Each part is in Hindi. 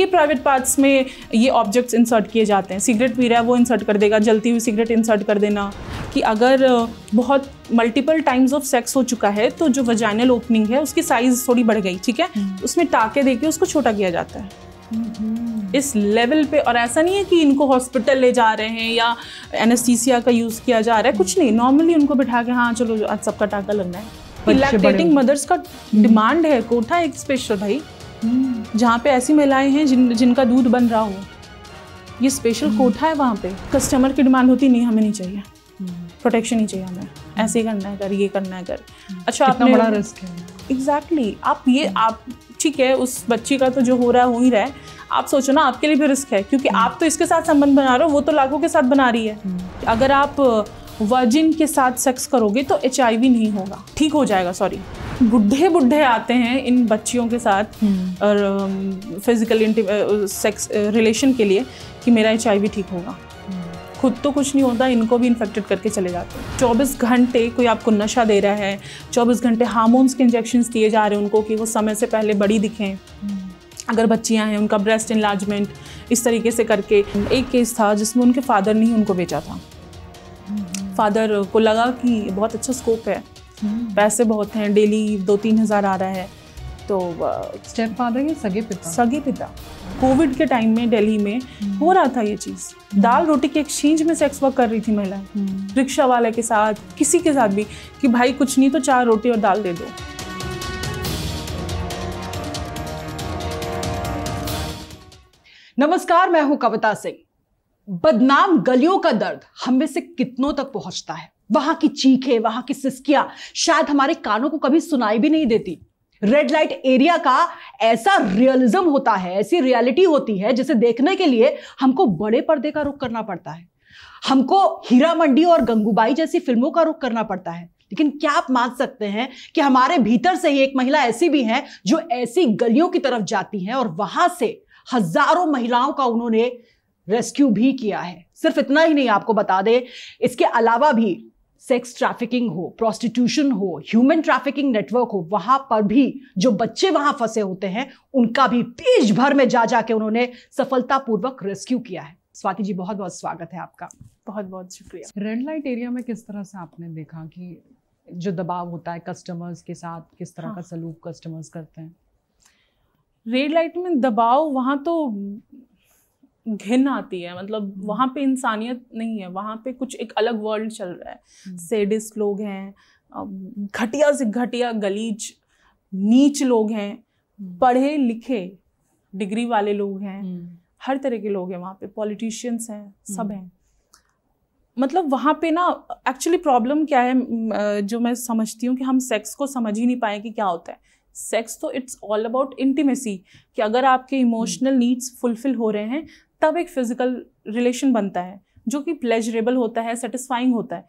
इनके प्राइवेट पार्ट्स में ये ऑब्जेक्ट्स इंसर्ट किए जाते हैं। सिगरेट पी रहा है वो इंसर्ट कर देगा, जलती हुई सिगरेट इंसर्ट कर देना। कि अगर बहुत मल्टीपल टाइम्स ऑफ सेक्स हो चुका है तो जो वजाइनल ओपनिंग है उसकी साइज थोड़ी बढ़ गई, ठीक है, उसमें टाके देके उसको छोटा किया जाता है इस लेवल पे। और ऐसा नहीं है कि इनको हॉस्पिटल ले जा रहे हैं या एनेस्थीसिया का यूज़ किया जा रहा है, कुछ नहीं, नॉर्मली उनको बिठा के हाँ चलो आज सबका टाका लगना है। लैक्टेटिंग मदर्स का डिमांड है, कोटा एक स्पेशल भाई जहाँ पे ऐसी महिलाएं हैं जिनका दूध बन रहा हो, ये स्पेशल कोटा है वहाँ पे। कस्टमर की डिमांड होती नहीं, हमें नहीं चाहिए, प्रोटेक्शन ही चाहिए हमें, ऐसे ही करना है कर, ये करना है कर। अच्छा आपने बड़ा रिस्क है। एग्जैक्टली आप ठीक है, उस बच्ची का तो जो हो रहा है हो ही रहा है, आप सोचो ना आपके लिए भी रिस्क है, क्योंकि आप तो इसके साथ संबंध बना रहे हो, वो तो लाखों के साथ बना रही है। अगर आप वर्जिन के साथ सेक्स करोगे तो HIV नहीं होगा, ठीक हो जाएगा, सॉरी। बुढ़े आते हैं इन बच्चियों के साथ और फिजिकल सेक्स रिलेशन के लिए कि मेरा HIV ठीक होगा, खुद तो कुछ नहीं होता, इनको भी इन्फेक्टेड करके चले जाते हैं। 24 घंटे कोई आपको नशा दे रहा है, 24 घंटे हार्मोन्स के इंजेक्शंस दिए जा रहे हैं उनको कि वो समय से पहले बड़ी दिखें। अगर बच्चियां हैं उनका ब्रेस्ट इनलार्जमेंट इस तरीके से करके। एक केस था जिसमें उनके फादर ने ही उनको बेचा था। फादर को लगा कि बहुत अच्छा स्कोप है, पैसे बहुत हैं, डेली 2-3 हज़ार आ रहा है, तो स्टेप फादर या सगे पिता। कोविड के टाइम में दिल्ली में हो रहा था ये चीज़, दाल रोटी के एक्सचेंज में सेक्स वर्क कर रही थी महिलाएं, रिक्शा वाले के साथ, किसी के साथ भी, कि भाई कुछ नहीं तो 4 रोटी और दाल दे दो। नमस्कार, मैं हूं कविता सिंह। बदनाम गलियों का दर्द हम में से कितनों तक पहुंचता है? वहां की चीखें, वहां की सिसकियां शायद हमारे कानों को कभी सुनाई भी नहीं देती। रेड लाइट एरिया का ऐसा रियलिज्म होता है, ऐसी रियलिटी होती है जिसे देखने के लिए हमको बड़े पर्दे का रुख करना पड़ता है, हमको हीरा मंडी और गंगूबाई जैसी फिल्मों का रुख करना पड़ता है। लेकिन क्या आप मान सकते हैं कि हमारे भीतर से ही एक महिला ऐसी भी है जो ऐसी गलियों की तरफ जाती है और वहां से हजारों महिलाओं का उन्होंने रेस्क्यू भी किया है। सिर्फ इतना ही नहीं, आपको बता दे, इसके अलावा भी सेक्स ट्रैफिकिंग हो, प्रोस्टिट्यूशन हो, ह्यूमन ट्रैफिकिंग नेटवर्क हो, वहां पर भी जो बच्चे वहां फंसे होते हैं उनका भी देश भर में जा जाके उन्होंने सफलतापूर्वक रेस्क्यू किया है। स्वाति जी, बहुत बहुत स्वागत है आपका। बहुत बहुत शुक्रिया। रेड लाइट एरिया में किस तरह से आपने देखा कि जो दबाव होता है कस्टमर्स के साथ, किस तरह का सलूक कस्टमर्स करते हैं? रेड लाइट में दबाव, वहाँ तो घिन आती है, मतलब वहाँ पे इंसानियत नहीं है, वहाँ पे कुछ एक अलग वर्ल्ड चल रहा है। सेडिस्ट लोग हैं, घटिया से घटिया गलीज नीच लोग हैं, पढ़े लिखे डिग्री वाले लोग हैं, हर तरह के लोग हैं वहाँ पे, पॉलिटिशियंस हैं, सब हैं। मतलब वहाँ पे ना एक्चुअली प्रॉब्लम क्या है जो मैं समझती हूँ कि हम सेक्स को समझ ही नहीं पाए कि क्या होता है। सेक्स तो इट्स ऑल अबाउट इंटीमेसी, कि अगर आपके इमोशनल नीड्स फुलफिल हो रहे हैं तब एक फिजिकल रिलेशन बनता है जो कि प्लेजरेबल होता है, सेटिस्फाइंग होता है।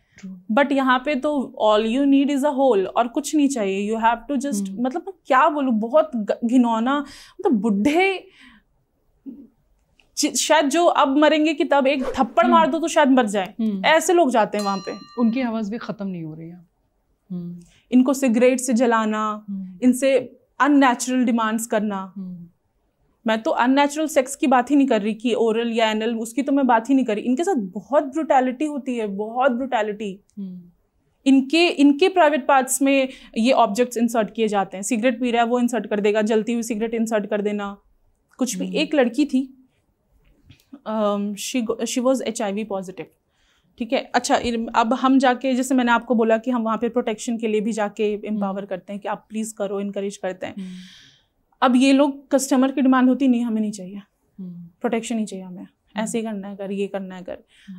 बट यहाँ पे तो all you need is a hole, और कुछ नहीं चाहिए, यू हैव टू जस्ट, मतलब क्या बोलूँ, बहुत घिनौना। मतलब बुढ़े शायद जो अब मरेंगे कि तब एक थप्पड़ मार दो तो शायद मर जाए, ऐसे लोग जाते हैं वहां पे। उनकी आवाज भी खत्म नहीं हो रही है। इनको सिगरेट से जलाना, इनसे अननेचुरल डिमांड्स करना। मैं तो अननेचुरल सेक्स की बात ही नहीं कर रही कि ओरल या एनल, उसकी तो मैं बात ही नहीं कर रही। इनके साथ बहुत ब्रुटैलिटी होती है, बहुत ब्रुटैलिटी। इनके प्राइवेट पार्ट्स में ये ऑब्जेक्ट्स इंसर्ट किए जाते हैं। सिगरेट पी रहा है वो इंसर्ट कर देगा, जलती हुई सिगरेट इंसर्ट कर देना, कुछ भी। एक लड़की थी, शी वॉज HIV पॉजिटिव, ठीक है। अच्छा, अब हम जाके, जैसे मैंने आपको बोला कि हम वहाँ पे प्रोटेक्शन के लिए भी जाके एम्पावर करते हैं कि आप प्लीज़ करो, इनकरेज करते हैं। अब ये लोग, कस्टमर की डिमांड होती नहीं, हमें नहीं चाहिए, प्रोटेक्शन ही चाहिए हमें, ऐसे ही करना है कर, ये करना है कर।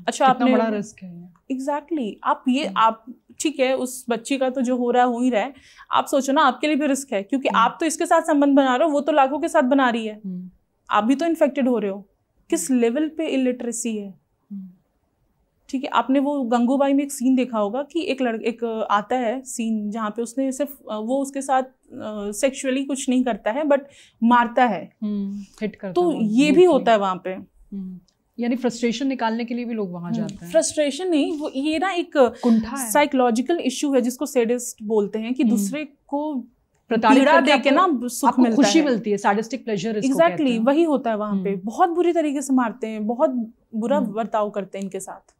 अच्छा, आपने बड़ा रिस्क है। एग्जैक्टली आप ठीक है, उस बच्ची का तो जो हो रहा है हो ही रहा है, आप सोचो ना आपके लिए भी रिस्क है, क्योंकि आप तो इसके साथ संबंध बना रहे हो, वो तो लाखों के साथ बना रही है, आप भी तो इन्फेक्टेड हो रहे हो। किस लेवल पे इलिटरेसी है, ठीक है। आपने वो गंगूबाई में एक सीन देखा होगा कि एक आता है सीन जहाँ पे उसने सिर्फ वो उसके साथ सेक्सुअली कुछ नहीं करता है बट मारता है, हिट करता तो ये भी होता है वहाँ पे। यानी फ्रस्ट्रेशन निकालने के लिए भी लोग वहां जाते हैं। फ्रस्ट्रेशन नहीं, वो ये ना एक कुंठा है, साइकोलॉजिकल इश्यू है जिसको सैडिस्ट बोलते हैं, कि दूसरे को पीड़ा दे के ना सुख मिलता खुशी है, मिलती है, सैडिस्टिक प्लेजर इसको एग्जैक्टली कहते हैं। वही होता है वहां पे। बहुत बुरी तरीके से मारते हैं, बहुत बुरा बर्ताव करते हैं इनके साथ।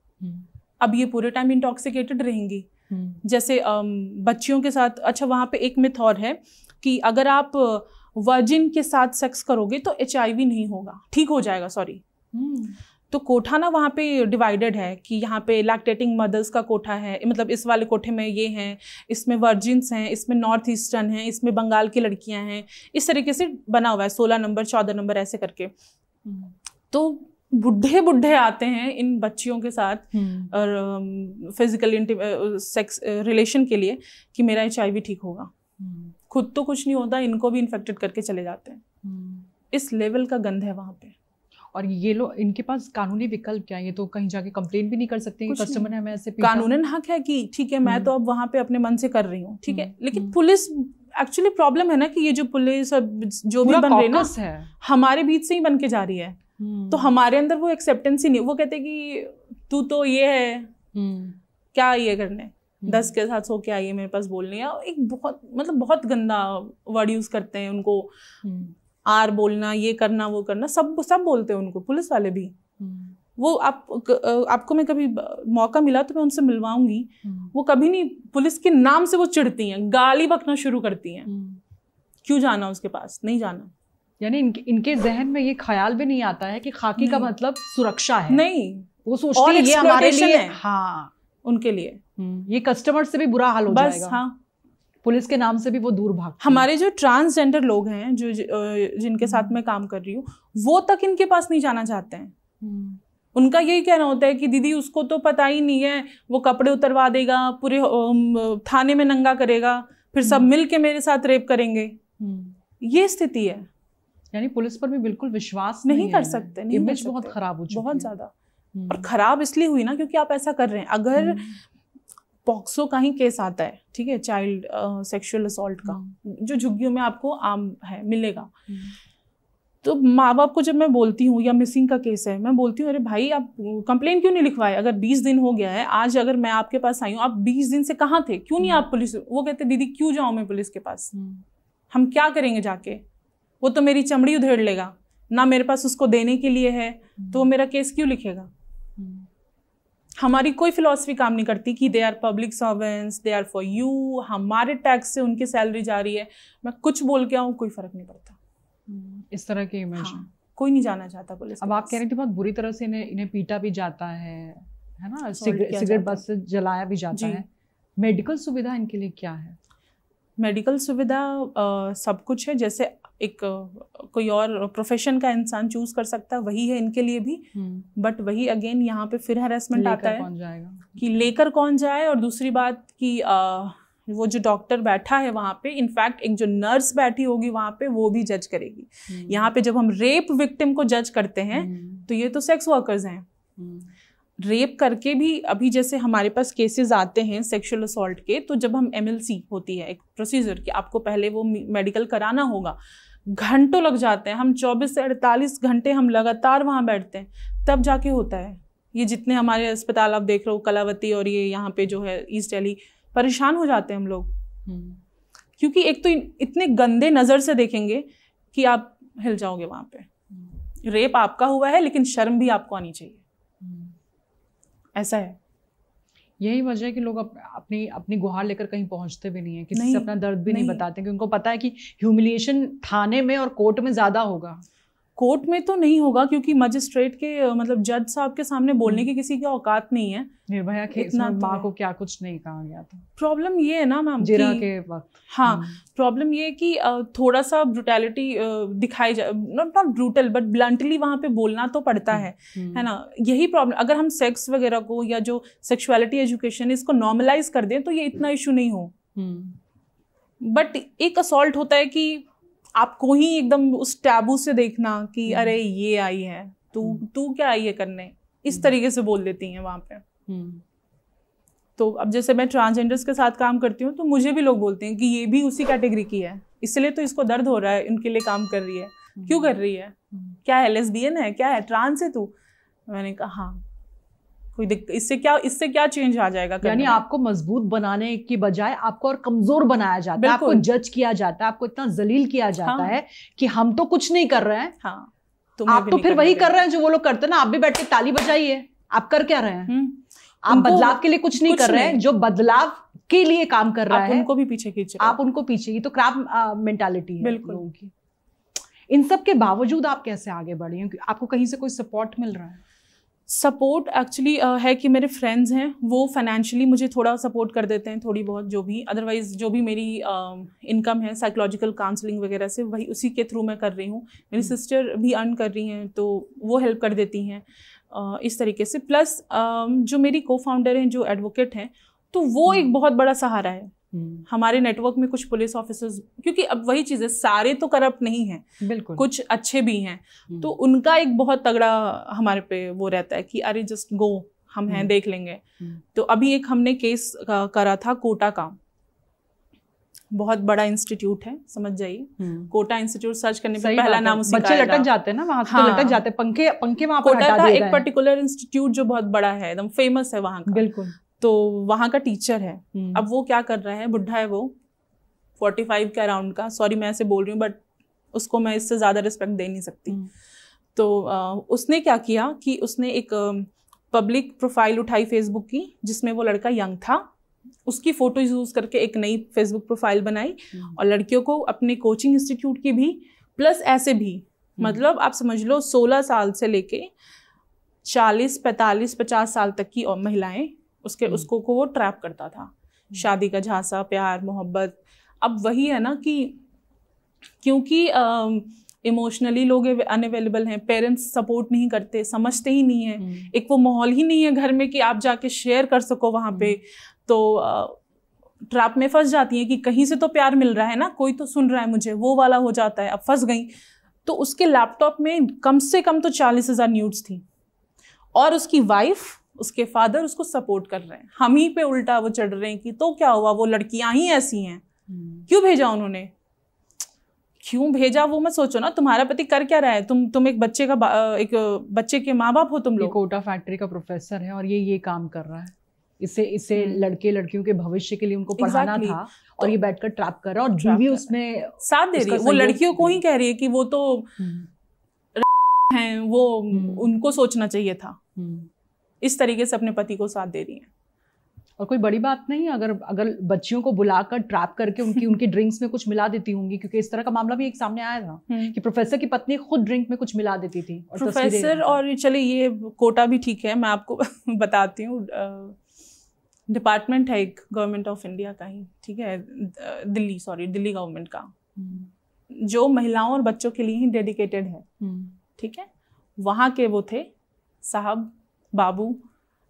अब ये पूरे टाइम इंटॉक्सिकेटेड रहेंगी, जैसे बच्चियों के साथ। अच्छा, वहां पे एक मिथ और है कि अगर आप वर्जिन के साथ सेक्स करोगे तो HIV नहीं होगा, ठीक हो जाएगा, सॉरी। तो कोठा ना वहाँ पे डिवाइडेड है कि यहाँ पे लैक्टेटिंग मदर्स का कोठा है, मतलब इस वाले कोठे में ये हैं, इसमें वर्जिन्स हैं, इसमें नॉर्थ ईस्टर्न हैं, इसमें बंगाल की लड़कियां हैं, इस तरीके से बना हुआ है, 16 नंबर 14 नंबर ऐसे करके। तो बुढ़े बुढ़े आते हैं इन बच्चियों के साथ और फिजिकल सेक्स रिलेशन के लिए कि मेरा HIV ठीक होगा। खुद तो कुछ नहीं होता, इनको भी इन्फेक्टेड करके चले जाते हैं। इस लेवल का गंध है वहाँ पे। और ये लोग, इनके पास कानूनी विकल्प क्या है? ये तो कहीं जाके कंप्लेन भी नहीं कर सकते कि कस्टमर ने हमें ऐसे पीटा। कानूनन हक है कि ठीक है मैं तो अब वहाँ पे अपने मन से कर रही हूँ, ठीक है, लेकिन पुलिस, एक्चुअली प्रॉब्लम है ना कि ये जो पुलिस जो भी बन रही है ना, हमारे बीच से ही बन के जा रही है। तो हमारे अंदर वो एक्सेप्टेंस ही नहीं। वो कहते कि तू तो ये है, क्या ये करने, 10 के साथ सो क्या ये मेरे पास बोलने। या एक बहुत मतलब बहुत गंदा वर्ड यूज करते हैं उनको, आर बोलना, ये करना, वो करना, सब बोलते हैं उनको, पुलिस वाले भी। वो आपको मैं कभी मौका मिला तो मैं उनसे मिलवाऊंगी। वो कभी नहीं, पुलिस के नाम से वो चिढ़ती हैं, गाली बकना शुरू करती हैं। क्यों जाना उसके पास, नहीं जाना। यानी इनके जहन में ये ख्याल भी नहीं आता है कि खाकी का मतलब सुरक्षा है। नहीं, वो सोचते हैं ये हमारे लिए है, हाँ, उनके लिए ये कस्टमर से भी बुरा हाल हो जाएगा। हाँ, पुलिस के नाम से भी वो दूर भागते हैं। हमारे जो ट्रांसजेंडर लोग हैं, जो जिनके साथ मैं काम कर रही हूँ, वो तक इनके पास नहीं जाना चाहते हैं। उनका यही कहना होता है कि दीदी उसको तो पता ही नहीं है, वो कपड़े उतरवा देगा, पूरे थाने में नंगा करेगा, फिर सब मिल के मेरे साथ रेप करेंगे। ये स्थिति है। यानी पुलिस पर भी बिल्कुल विश्वास नहीं कर सकते, इमेज बहुत खराब हो चुकी है, बहुत ज्यादा। और खराब इसलिए हुई ना क्योंकि आप ऐसा कर रहे हैं। अगर पॉक्सो का ही केस आता है, ठीक है, चाइल्ड सेक्सुअल असॉल्ट का, जो झुग्गियों में आपको आम है, मिलेगा, तो माँ बाप को जब मैं बोलती हूँ, या मिसिंग का केस है, मैं बोलती हूँ अरे भाई आप कंप्लेन क्यों नहीं लिखवाए? अगर 20 दिन हो गया है, आज अगर मैं आपके पास आई हूँ, आप 20 दिन से कहाँ थे, क्यों नहीं आप पुलिस? वो कहते दीदी क्यों जाऊँ मैं पुलिस के पास, हम क्या करेंगे जाके, वो तो मेरी चमड़ी उधेड़ लेगा ना, मेरे पास उसको देने के लिए है, तो वो मेरा केस क्यों लिखेगा? हमारी कोई फिलॉसफी काम नहीं करती कि they are public servants, they are for you, हमारे टैक्स से उनकी सैलरी जा रही है, मैं कुछ बोल के आऊँ कोई फर्क नहीं पड़ता। इस तरह की इमेज। हाँ, कोई नहीं जाना चाहता पुलिस। अब आप कह रही थी बहुत बुरी तरह से इन्हें पीटा भी जाता है ना, सिगरेट बस से जलाया भी जाता है। मेडिकल सुविधा इनके लिए क्या है? मेडिकल सुविधा सब कुछ है, जैसे एक कोई और प्रोफेशन का इंसान चूज कर सकता है, वही है इनके लिए भी। बट वही अगेन यहाँ पे फिर हैरेसमेंट आता है कौन जाएगा, कि लेकर कौन जाए। और दूसरी बात कि वो जो डॉक्टर बैठा है वहाँ पे, इनफैक्ट एक जो नर्स बैठी होगी वहाँ पे, वो भी जज करेगी। यहाँ पे जब हम रेप विक्टिम को जज करते हैं तो ये तो सेक्स वर्कर्स हैं। रेप करके भी अभी जैसे हमारे पास केसेस आते हैं सेक्सुअल असॉल्ट के, तो जब हम MLC होती है एक प्रोसीजर कि आपको पहले वो मेडिकल कराना होगा, घंटों लग जाते हैं, हम 24 से 48 घंटे हम लगातार वहाँ बैठते हैं, तब जाके होता है। ये जितने हमारे अस्पताल आप देख रहे हो, कलावती और ये यहाँ पे जो है ईस्ट दिल्ली, परेशान हो जाते हैं हम लोग। क्योंकि एक तो इतने गंदे नज़र से देखेंगे कि आप हिल जाओगे वहाँ पे। रेप आपका हुआ है लेकिन शर्म भी आपको आनी चाहिए, ऐसा है। यही वजह है कि लोग अपनी गुहार लेकर कहीं पहुंचते भी नहीं है, किसी से अपना दर्द भी नहीं बताते, क्योंकि उनको पता है कि ह्यूमिलिएशन थाने में और कोर्ट में ज्यादा होगा। कोर्ट में तो नहीं होगा क्योंकि मजिस्ट्रेट के मतलब जज साहब के सामने बोलने की किसी की औकात नहीं है। निर्भया केस में माँ को क्या कुछ नहीं कहा गया था। प्रॉब्लम ये है ना मैम, जिरा के वक्त, हाँ, प्रॉब्लम ये है कि थोड़ा सा ब्रुटैलिटी दिखाई जाए, नॉट ब्रूटल बट ब्लंटली वहाँ पे बोलना तो पड़ता है ना। यही प्रॉब्लम, अगर हम सेक्स वगैरह को या जो सेक्सुअलिटी एजुकेशन इसको नॉर्मलाइज कर दें तो ये इतना इशू नहीं हो। बट एक असॉल्ट होता है कि आपको ही एकदम उस टैबू से देखना कि अरे ये आई है, तू क्या आई है करने, इस तरीके से बोल देती हैं वहाँ पे। तो अब जैसे मैं ट्रांसजेंडर्स के साथ काम करती हूँ तो मुझे भी लोग बोलते हैं कि ये भी उसी कैटेगरी की है, इसलिए तो इसको दर्द हो रहा है, इनके लिए काम कर रही है। क्यों कर रही है, क्या है, लेस्बियन है, क्या है, ट्रांस है तू? मैंने कहा हाँ, कोई इससे क्या चेंज आ जाएगा? यानी आपको मजबूत बनाने की बजाय आपको और कमजोर बनाया जाता है, आपको जज किया जाता है, आपको इतना जलील किया जाता है कि हम तो कुछ नहीं कर रहे हैं। आप तो फिर वही कर रहे हैं जो वो लोग करते हैं ना। आप भी बैठ के ताली बजाइए, आप कर क्या रहे हैं? आप बदलाव के लिए कुछ नहीं कर रहे हैं, जो बदलाव के लिए काम कर रहा है उनको भी पीछे खींच रहे हैं। आप उनको पीछे, ये तो क्रैप मेंटालिटी है लोगों की। इन सब के बावजूद आप कैसे आगे बढ़ी हैं? आपको कहीं से कोई सपोर्ट मिल रहा है? सपोर्ट एक्चुअली है कि मेरे फ्रेंड्स हैं, वो फाइनेंशियली मुझे थोड़ा सपोर्ट कर देते हैं, थोड़ी बहुत जो भी। अदरवाइज जो भी मेरी इनकम है साइकोलॉजिकल काउंसलिंग वगैरह से, वही उसी के थ्रू मैं कर रही हूँ। मेरी सिस्टर भी अर्न कर रही हैं तो वो हेल्प कर देती हैं इस तरीके से। प्लस जो मेरी को फाउंडर हैं जो एडवोकेट हैं, तो वो एक बहुत बड़ा सहारा है हमारे नेटवर्क में। कुछ पुलिस ऑफिसर्स, क्योंकि अब वही चीज़ है, सारे तो करप्ट नहीं हैं, बिल्कुल, कुछ अच्छे भी हैं, तो उनका एक बहुत तगड़ा हमारे पे वो रहता है कि अरे जस्ट गो, हम हैं, देख लेंगे। तो अभी एक हमने केस करा था कोटा का, बहुत बड़ा इंस्टीट्यूट है, समझ जाइए, कोटा इंस्टीट्यूट। सर्च करने पे पहला नाम उसी का बच्चे लटक जाते हैं ना वहाँ से, लटक जाते हैं, पंखे वहाँ पर कोटा का एक पर्टिकुलर इंस्टीट्यूट जो बहुत बड़ा है, एकदम फेमस है वहाँ का, बिल्कुल। तो वहाँ का टीचर है। अब वो क्या कर रहा है, बुढ़ा है वो, 45 के अराउंड का, सॉरी मैं ऐसे बोल रही हूँ बट उसको मैं इससे ज़्यादा रिस्पेक्ट दे नहीं सकती। तो उसने क्या किया कि उसने एक पब्लिक प्रोफाइल उठाई फेसबुक की, जिसमें वो लड़का यंग था, उसकी फ़ोटो यूज़ करके एक नई फेसबुक प्रोफाइल बनाई, और लड़कियों को अपने कोचिंग इंस्टीट्यूट की भी, प्लस ऐसे भी, मतलब आप समझ लो 16 साल से लेके 40, 45, 50 साल तक की और महिलाएं उसको वो ट्रैप करता था। शादी का झांसा, प्यार, मोहब्बत। अब वही है ना कि क्योंकि इमोशनली लोग अनअवेलेबल हैं, पेरेंट्स सपोर्ट नहीं करते, समझते ही नहीं है, एक वो माहौल ही नहीं है घर में कि आप जाके शेयर कर सको वहाँ पे, तो ट्रैप में फंस जाती हैं कि कहीं से तो प्यार मिल रहा है ना, कोई तो सुन रहा है मुझे, वो वाला हो जाता है। अब फंस गई। तो उसके लैपटॉप में कम से कम तो 40,000 न्यूड्स थी, और उसकी वाइफ, उसके फादर उसको सपोर्ट कर रहे हैं। हम ही पे उल्टा वो चढ़ रहे हैं कि तो क्या हुआ, वो लड़कियां ही ऐसी हैं, क्यों भेजा उन्होंने, क्यों भेजा वो मत सोचो ना, तुम्हारा पति कर क्या रहा है, तुम एक बच्चे के माँ बाप हो तुम लोग। कोटा फैक्ट्री का प्रोफेसर है और ये काम कर रहा है, इससे लड़के लड़कियों के भविष्य के लिए उनको पढ़ाना था, और ये बैठकर ट्रैप कर रहा है, और बीवी उसमें साथ दे रही है। वो लड़कियों को ही कह रही है कि वो तो हैं, वो उनको सोचना चाहिए था, इस तरीके से अपने पति को साथ दे रही है। और कोई बड़ी बात नहीं अगर बच्चियों को बुलाकर ट्रैप करके उनकी ड्रिंक्स में कुछ मिला देती होंगी, क्योंकि इस तरह का मामला भी एक सामने आया था कि प्रोफेसर की पत्नी खुद ड्रिंक में कुछ मिला देती थी। और प्रोफेसर, और चलिए ये कोटा भी ठीक है, मैं आपको बताती हूँ, डिपार्टमेंट है एक गवर्नमेंट ऑफ इंडिया का ही, ठीक है, दिल्ली गवर्नमेंट का, जो महिलाओं और बच्चों के लिए ही डेडिकेटेड है, ठीक है। वहाँ के वो थे साहब, बाबू,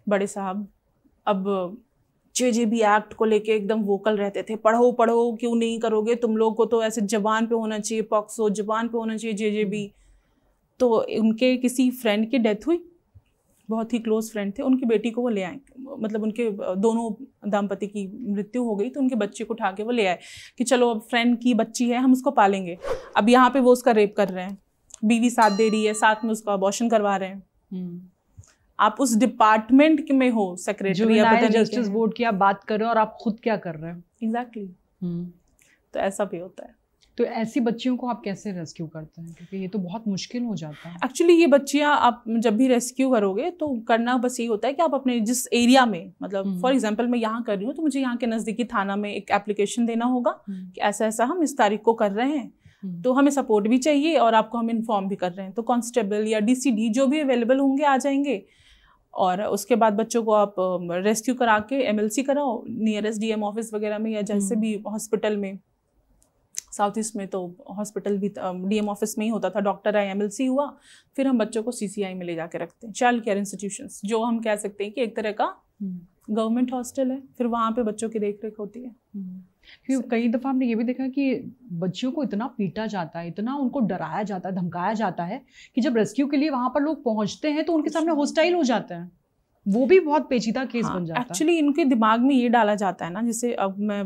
बड़े साहब। अब जेजेबी एक्ट को लेके एकदम वोकल रहते थे, पढ़ो पढ़ो, क्यों नहीं करोगे, तुम लोग को तो ऐसे जबान पे होना चाहिए, पॉक्सो जबान पे होना चाहिए, जेजेबी। तो उनके किसी फ्रेंड की डेथ हुई, बहुत ही क्लोज फ्रेंड थे, उनकी बेटी को वो ले आए, मतलब उनके दोनों दाम्पति की मृत्यु हो गई, तो उनके बच्चे को उठा के वो ले आए कि चलो अब फ्रेंड की बच्ची है, हम उसको पालेंगे। अब यहाँ पे वो उसका रेप कर रहे हैं, बीवी साथ दे रही है, साथ में उसका अबॉर्शन करवा रहे हैं। आप उस डिपार्टमेंट में हो, सेक्रेटरी या पता नहीं जस्टिस बोर्ड की आप बात कर रहे हो, और आप खुद क्या कर रहे हो। एग्जैक्टली। तो ऐसा भी होता है। तो ऐसी बच्चियों को आप कैसे रेस्क्यू करते हैं, क्योंकि ये तो बहुत मुश्किल हो जाता है। एक्चुअली ये बच्चियां आप जब भी रेस्क्यू करोगे तो करना बस यही होता है कि आप अपने जिस एरिया में, मतलब फॉर एग्जांपल मैं यहाँ कर रही हूँ, तो मुझे यहाँ के नज़दीकी थाना में एक एप्लीकेशन देना होगा कि ऐसा ऐसा हम इस तारीख को कर रहे हैं, तो हमें सपोर्ट भी चाहिए और आपको हम इन्फॉर्म भी कर रहे हैं। तो कांस्टेबल या DCD जो भी अवेलेबल होंगे आ जाएंगे, और उसके बाद बच्चों को आप रेस्क्यू करा के MLC कराओ नियरेस्ट DM ऑफिस वगैरह में, या जैसे भी हॉस्पिटल में, साउथ ईस्ट में तो हॉस्पिटल भी DM ऑफिस में ही होता था, डॉक्टर आए, MLC हुआ, फिर हम बच्चों को CCI में ले जाके रखते हैं, चाइल्ड केयर इंस्टीट्यूशंस, जो हम कह सकते हैं कि एक तरह का गवर्नमेंट हॉस्टल है, फिर वहाँ पे बच्चों की देख रेख होती है। क्योंकि कई दफ़ा हमने ये भी देखा कि बच्चियों को इतना पीटा जाता है, इतना उनको डराया जाता है, धमकाया जाता है, कि जब रेस्क्यू के लिए वहाँ पर लोग पहुँचते हैं तो उनके सामने हॉस्टाइल हो जाते हैं। वो भी बहुत पेचीदा केस बन जाता है। एक्चुअली इनके दिमाग में ये डाला जाता है ना, जैसे अब मैं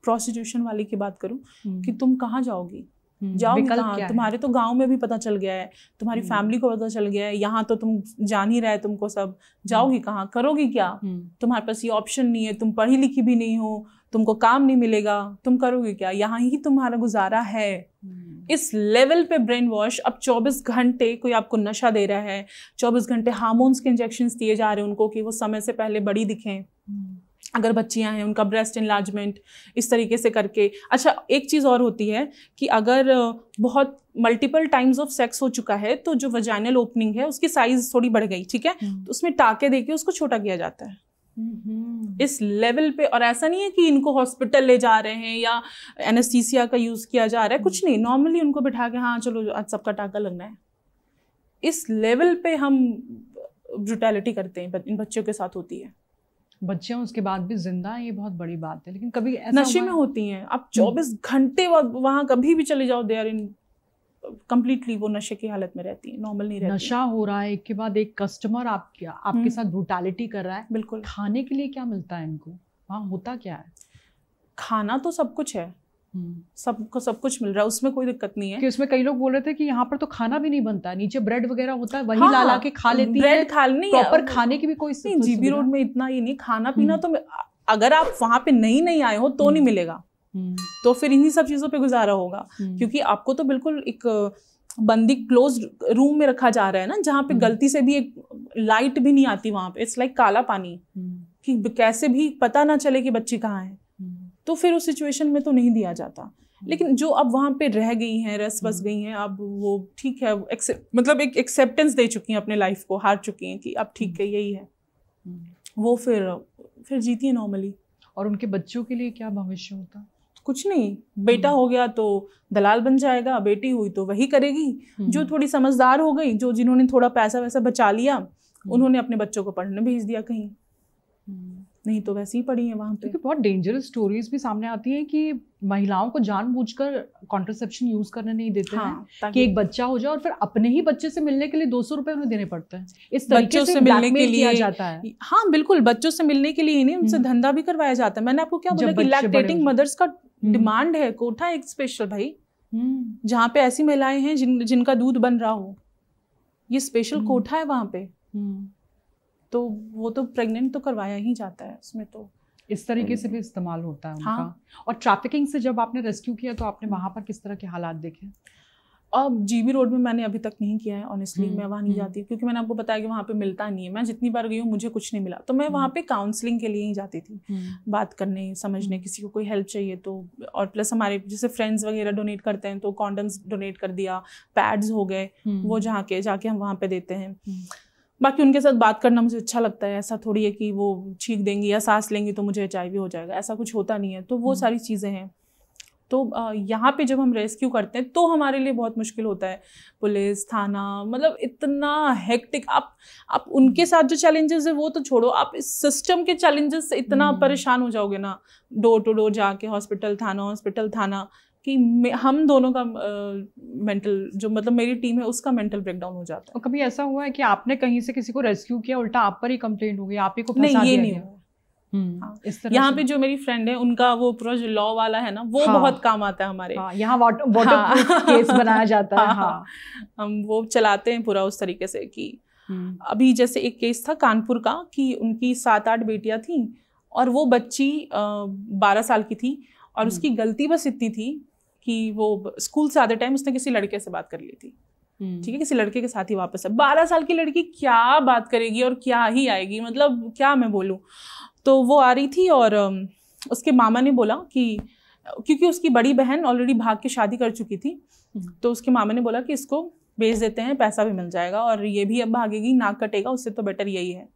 प्रोस्टिट्यूशन वाली की बात करूं कि तुम कहाँ जाओगी, जाओगी कहाँ? तुम्हारे तो गांव में भी पता चल गया है, तुम्हारी फैमिली को पता चल गया है, यहाँ तो तुम जान ही रहे तुमको सब, जाओगी कहाँ, करोगी क्या? तुम्हारे पास ये ऑप्शन नहीं है, तुम पढ़ी लिखी भी नहीं हो, तुमको काम नहीं मिलेगा, तुम करोगे क्या? यहाँ ही तुम्हारा गुजारा है। इस लेवल पे ब्रेन वॉश। अब 24 घंटे कोई आपको नशा दे रहा है, 24 घंटे हार्मोन्स के इंजेक्शंस दिए जा रहे हैं उनको कि वो समय से पहले बड़ी दिखें। अगर बच्चियां हैं उनका ब्रेस्ट इनलार्जमेंट इस तरीके से करके। अच्छा, एक चीज़ और होती है कि अगर बहुत मल्टीपल टाइम्स ऑफ सेक्स हो चुका है तो जो वजाइनल ओपनिंग है उसकी साइज थोड़ी बढ़ गई, ठीक है, तो उसमें टाके देके उसको छोटा किया जाता है इस लेवल पे। और ऐसा नहीं है कि इनको हॉस्पिटल ले जा रहे हैं या एनेस्थीसिया का यूज किया जा रहा है, कुछ नहीं, नॉर्मली उनको बिठा के हाँ चलो आज सबका टाका लगना है। इस लेवल पे हम ब्रूटैलिटी करते हैं, इन बच्चों के साथ होती है। बच्चियां उसके बाद भी जिंदा हैं, ये बहुत बड़ी बात है। लेकिन कभी ऐसा नशे में होती हैं, आप 24 घंटे वहां कभी भी चले जाओ, दे आर इन कंप्लीटली वो नशे की हालत में रहती है, नॉर्मल नहीं रहती। नशा हो रहा है, एक के बाद एक कस्टमर आपके साथ ब्रूटैलिटी कर रहा है। बिल्कुल। खाने के लिए क्या मिलता है इनको? वहाँ होता क्या है? खाना तो सब कुछ है, सबको सब कुछ मिल रहा है, उसमें कोई दिक्कत नहीं है। कि उसमें कई लोग बोल रहे थे कि यहाँ पर तो खाना भी नहीं बनता, नीचे ब्रेड वगैरह होता है, वही ला के खा लेती है। ब्रेड खा नहीं, प्रॉपर खाने की भी कोई नहीं। जीबी रोड में इतना ही नहीं, खाना पीना तो अगर आप वहां पे नहीं आए हो तो नहीं मिलेगा, तो फिर इन्हीं सब चीजों पे गुजारा होगा। क्योंकि आपको तो बिल्कुल एक बंदी क्लोज रूम में रखा जा रहा है ना, जहाँ पे गलती से भी एक लाइट भी नहीं आती वहां पे, इट्स लाइक काला पानी, कि कैसे भी पता ना चले कि बच्ची कहाँ है। तो फिर उस सिचुएशन में तो नहीं दिया जाता। लेकिन जो अब वहाँ पे रह गई हैं, रस बस गई हैं, अब वो ठीक है, मतलब एक एक्सेप्टेंस दे चुकी हैं अपने लाइफ को, हार चुकी हैं कि अब ठीक है यही है, वो फिर जीती है नॉर्मली। और उनके बच्चों के लिए क्या भविष्य होता? कुछ नहीं, बेटा हो गया तो दलाल बन जाएगा, बेटी हुई तो वही करेगी। जो थोड़ी समझदार हो गई, जिन्होंने थोड़ा पैसा वैसा बचा लिया, उन्होंने अपने बच्चों को पढ़ने भेज दिया कहीं, नहीं तो वैसे ही पड़ी है वहाँ पे। क्योंकि बहुत डेंजरस स्टोरीज भी सामने आती हैं कि महिलाओं को जानबूझकर कॉन्ट्रासेप्शन यूज करने नहीं देते हैं कि एक बच्चा हो जाए, और फिर अपने ही बच्चे से मिलने के लिए 200 रुपए उन्हें देने पड़ते हैं। इस तरीके से मिलने के लिए किया जाता है। हाँ बिल्कुल, बच्चों से मिलने के लिए ही नहीं, उनसे धंधा भी करवाया जाता है। मैंने आपको क्या बोला कि लैक्टेटिंग मदर्स का डिमांड है, कोठा एक स्पेशल भाई, जहाँ पे ऐसी महिलाएं हैं जिनका दूध बन रहा हो, ये स्पेशल कोठा है वहाँ पे। तो वो तो प्रेग्नेंट तो करवाया ही जाता है, उसमें तो इस तरीके से भी इस्तेमाल होता है उनका। हाँ। और ट्रैफिकिंग से जब आपने रेस्क्यू किया तो आपने वहाँ पर किस तरह के हालात देखे? अब जीबी रोड में मैंने अभी तक नहीं किया है ऑनेस्टली, मैं वहाँ नहीं जाती क्योंकि मैंने आपको बताया कि वहाँ पे मिलता नहीं है। मैं जितनी बार गई हूँ मुझे कुछ नहीं मिला, तो मैं वहाँ पे काउंसलिंग के लिए ही जाती थी, बात करने, समझने, किसी को कोई हेल्प चाहिए तो। और प्लस हमारे जैसे फ्रेंड्स वगैरह डोनेट करते हैं तो कॉन्डम्स डोनेट कर दिया, पैड्स हो गए, वो जाके हम वहाँ पे देते हैं। बाकी उनके साथ बात करना मुझे अच्छा लगता है। ऐसा थोड़ी है कि वो छींक देंगी या सांस लेंगी तो मुझे HIV हो जाएगा, ऐसा कुछ होता नहीं है। तो वो सारी चीज़ें हैं। तो यहाँ पे जब हम रेस्क्यू करते हैं तो हमारे लिए बहुत मुश्किल होता है। पुलिस, थाना, मतलब इतना हेक्टिक। आप उनके साथ जो चैलेंजेस है वो तो छोड़ो, आप इस सिस्टम के चैलेंजेस से इतना परेशान हो जाओगे ना, डोर टू डोर जाके हॉस्पिटल थाना, कि हम दोनों का मेंटल, जो मतलब मेरी टीम है उसका मेंटल ब्रेकडाउन हो जाता है। और कभी ऐसा हुआ है कि आपने कहीं से किसी को रेस्क्यू किया, उल्टा आप पर ही कंप्लेंट हो गई, आप ही को फंसा दिया? नहीं, ये नहीं हुआ। यहाँ पे जो मेरी फ्रेंड है उनका वो पूरा जो लॉ वाला है ना, वो बहुत काम आता है हमारे। यहाँ वाटरप्रूफ केस बनाया जाता है। हम वो चलाते हैं पूरा उस तरीके से कि अभी जैसे एक केस था कानपुर का कि उनकी 7-8 बेटियां थी और वो बच्ची 12 साल की थी और उसकी गलती बस इतनी थी कि वो स्कूल से आधे टाइम उसने किसी लड़के से बात कर ली थी, ठीक है, किसी लड़के के साथ ही वापस है। 12 साल की लड़की क्या बात करेगी और क्या ही आएगी, मतलब क्या मैं बोलूं। तो वो आ रही थी और उसके मामा ने बोला कि क्योंकि उसकी बड़ी बहन ऑलरेडी भाग के शादी कर चुकी थी, तो उसके मामा ने बोला कि इसको बेच देते हैं, पैसा भी मिल जाएगा और ये भी अब भागेगी, नाक कटेगा, उससे तो बेटर यही है।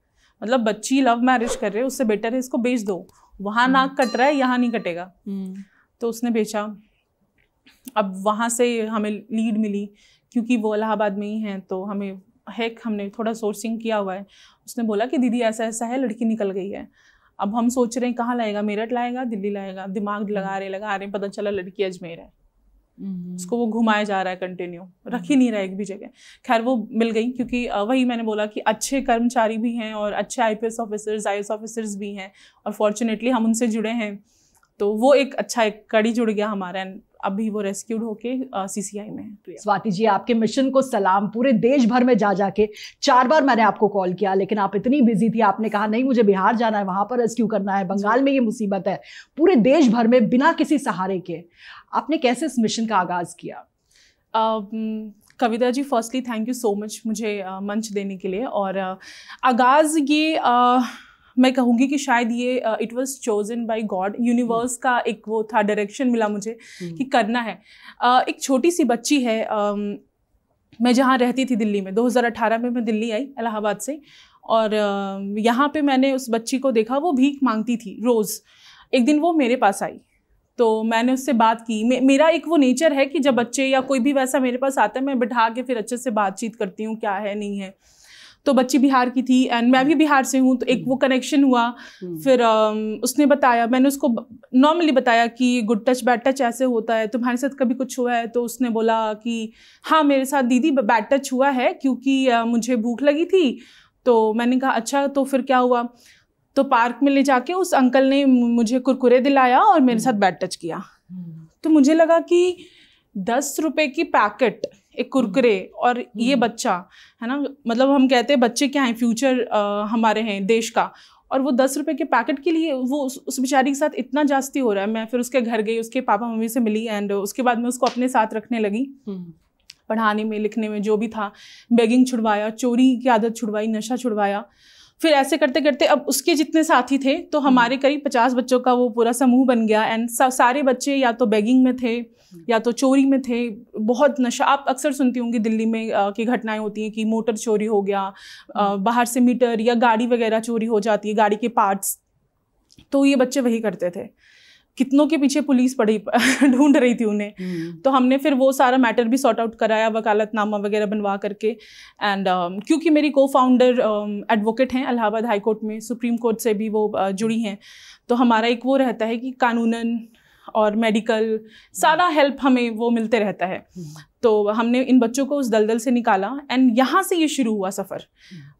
मतलब बच्ची लव मैरिज कर रहे, उससे बेटर है इसको बेच दो, वहाँ नाक कट रहा है, यहाँ नहीं कटेगा। तो उसने बेचा। अब वहाँ से हमें लीड मिली क्योंकि वो इलाहाबाद में ही हैं, तो हमने थोड़ा सोर्सिंग किया हुआ है। उसने बोला कि दीदी ऐसा ऐसा है, लड़की निकल गई है। अब हम सोच रहे हैं कहाँ लाएगा, मेरठ लाएगा, दिल्ली लाएगा, दिमाग लगा रहे, पता चला लड़की अजमेर है। उसको वो घुमाया जा रहा है कंटिन्यू, रख ही नहीं रहा एक भी जगह। खैर वो मिल गई क्योंकि वही मैंने बोला कि अच्छे कर्मचारी भी हैं और अच्छे IPS ऑफिसर्स, IAS ऑफिसर्स भी हैं और फॉर्चुनेटली हम उनसे जुड़े हैं। तो वो एक अच्छा एक कड़ी जुड़ गया हमारा, एंड अभी वो रेस्क्यूड होके CCI में है। स्वाति जी, आपके मिशन को सलाम। पूरे देश भर में जा जाके 4 बार मैंने आपको कॉल किया, लेकिन आप इतनी बिजी थी, आपने कहा नहीं मुझे बिहार जाना है, वहां पर रेस्क्यू करना है, बंगाल में ये मुसीबत है। पूरे देश भर में बिना किसी सहारे के आपने कैसे इस मिशन का आगाज किया? Kavita ji, firstly thank you so much मुझे मंच देने के लिए। और आगाज़ ये मैं कहूँगी कि शायद ये it was chosen by God, universe का एक वो था, डायरेक्शन मिला मुझे कि करना है। एक छोटी सी बच्ची है, मैं जहाँ रहती थी दिल्ली में, 2018 में मैं दिल्ली आई इलाहाबाद से, और यहाँ पे मैंने उस बच्ची को देखा, वो भीख मांगती थी रोज़। एक दिन वो मेरे पास आई, तो मैंने उससे बात की। मेरा एक वो नेचर है कि जब बच्चे या कोई भी वैसा मेरे पास आता है, मैं बिठा के फिर अच्छे से बातचीत करती हूँ, क्या है नहीं है। तो बच्ची बिहार की थी एंड मैं भी बिहार से हूँ, तो एक वो कनेक्शन हुआ। फिर उसने बताया, मैंने उसको नॉर्मली बताया कि गुड टच बैड टच ऐसे होता है, तुम्हारे साथ कभी कुछ हुआ है? तो उसने बोला कि हाँ मेरे साथ दीदी बैड टच हुआ है, क्योंकि मुझे भूख लगी थी। तो मैंने कहा अच्छा, तो फिर क्या हुआ? तो पार्क में ले जाके उस अंकल ने मुझे कुरकुरे दिलाया और मेरे साथ बैड टच किया। तो मुझे लगा कि 10 रुपए की पैकेट, एक कुरकुरे, और ये बच्चा है ना, मतलब हम कहते हैं बच्चे क्या हैं, फ्यूचर हमारे हैं देश का, और वो 10 रुपए के पैकेट के लिए वो उस बेचारी के साथ इतना जास्ती हो रहा है। मैं फिर उसके घर गई, उसके पापा मम्मी से मिली, एंड उसके बाद मैं उसको अपने साथ रखने लगी। पढ़ाने में लिखने में जो भी था, बेगिंग छुड़वाया, चोरी की आदत छुड़वाई, नशा छुड़वाया। फिर ऐसे करते करते अब उसके जितने साथी थे, तो हमारे करीब 50 बच्चों का वो पूरा समूह बन गया। एंड सारे बच्चे या तो बेगिंग में थे या तो चोरी में थे। बहुत नशा, आप अक्सर सुनती होंगी दिल्ली में की घटनाएं होती हैं कि मोटर चोरी हो गया, बाहर से मीटर या गाड़ी वगैरह चोरी हो जाती है, गाड़ी के पार्ट्स। तो ये बच्चे वही करते थे। कितनों के पीछे पुलिस पड़ी ढूंढ रही थी उन्हें। तो हमने फिर वो सारा मैटर भी सॉर्ट आउट कराया, वकालतनामा वगैरह बनवा करके। एंड क्योंकि मेरी को फाउंडर एडवोकेट हैं इलाहाबाद हाई कोर्ट में, सुप्रीम कोर्ट से भी वो जुड़ी हैं, तो हमारा एक वो रहता है कि कानूनन और मेडिकल सारा हेल्प हमें वो मिलते रहता है। तो हमने इन बच्चों को उस दलदल से निकाला, एंड यहाँ से ये शुरू हुआ सफ़र।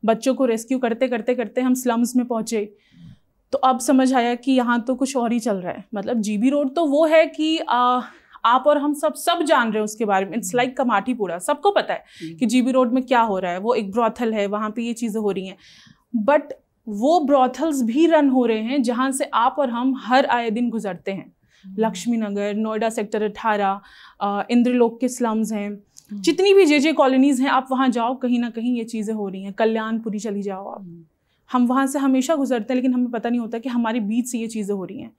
बच्चों को रेस्क्यू करते करते करते हम स्लम्स में पहुँचे। तो अब समझ आया कि यहाँ तो कुछ और ही चल रहा है। मतलब GB रोड तो वो है कि आप और हम सब जान रहे हैं उसके बारे में। इट्स लाइक कमाठी पूरा, सबको पता है कि GB रोड में क्या हो रहा है। वो एक ब्रॉथल है, वहाँ पे ये चीज़ें हो रही हैं। बट वो ब्रॉथल्स भी रन हो रहे हैं जहाँ से आप और हम हर आए दिन गुजरते हैं। लक्ष्मी नगर, नोएडा सेक्टर 18, इंद्रलोक के स्लम्स हैं, जितनी भी JJ कॉलोनीज़ हैं, आप वहाँ जाओ, कहीं ना कहीं ये चीज़ें हो रही हैं। कल्याणपुरी चली जाओ आप, हम वहाँ से हमेशा गुजरते हैं, लेकिन हमें पता नहीं होता कि हमारे बीच से ये चीज़ें हो रही हैं।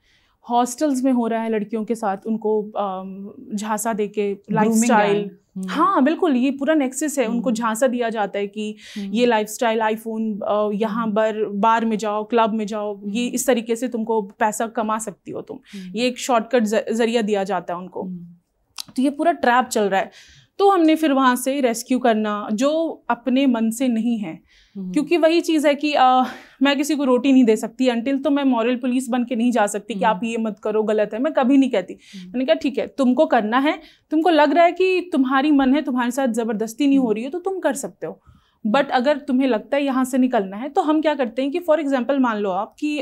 हॉस्टल्स में हो रहा है लड़कियों के साथ, उनको झांसा देके लाइफस्टाइल। हाँ बिल्कुल, ये पूरा नेक्सस है। उनको झांसा दिया जाता है कि ये लाइफस्टाइल, आईफोन, यहाँ बार में जाओ, क्लब में जाओ, ये इस तरीके से तुमको पैसा कमा सकती हो तुम। ये एक शॉर्टकट जरिया दिया जाता है उनको। तो ये पूरा ट्रैप चल रहा है। तो हमने फिर वहाँ से रेस्क्यू करना, जो अपने मन से नहीं है। क्योंकि वही चीज़ है कि मैं किसी को रोटी नहीं दे सकती अनटिल, तो मैं मॉरल पुलिस बन के नहीं जा सकती कि आप ये मत करो, गलत है, मैं कभी नहीं कहती। मैंने कहा ठीक है, तुमको करना है, तुमको लग रहा है कि तुम्हारी मन है, तुम्हारे साथ ज़बरदस्ती नहीं हो रही है, तो तुम कर सकते हो। बट अगर तुम्हें लगता है यहाँ से निकलना है, तो हम क्या करते हैं कि फॉर एग्जाम्पल मान लो आप कि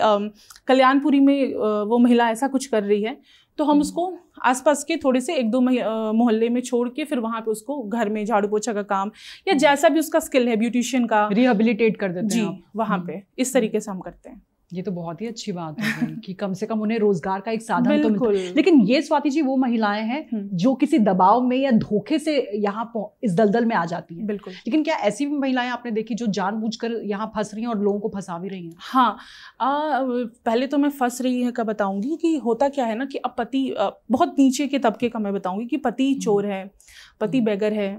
कल्याणपुरी में वो महिला ऐसा कुछ कर रही है, तो हम उसको आसपास के थोड़े से 1-2 मोहल्ले में छोड़ के फिर वहाँ पे उसको घर में झाड़ू पोछा का काम या जैसा भी उसका स्किल है, ब्यूटिशियन का, रिहेबिलिटेट कर देते हैं जी वहाँ पे। इस तरीके से हम करते हैं। ये तो बहुत ही अच्छी बात है कि कम से कम उन्हें रोजगार का एक साधन तो मिलता है। लेकिन ये स्वाति जी वो महिलाएं हैं जो किसी दबाव में या धोखे से यहाँ इस दलदल में आ जाती हैं। बिल्कुल। लेकिन क्या ऐसी भी महिलाएं आपने देखी जो जानबूझकर यहाँ फंस रही हैं और लोगों को फंसा भी रही हैं? हाँ, पहले तो मैं फंस रही है का बताऊंगी कि होता क्या है ना कि अब पति, बहुत नीचे के तबके का मैं बताऊंगी कि पति चोर है, पति बेगर है,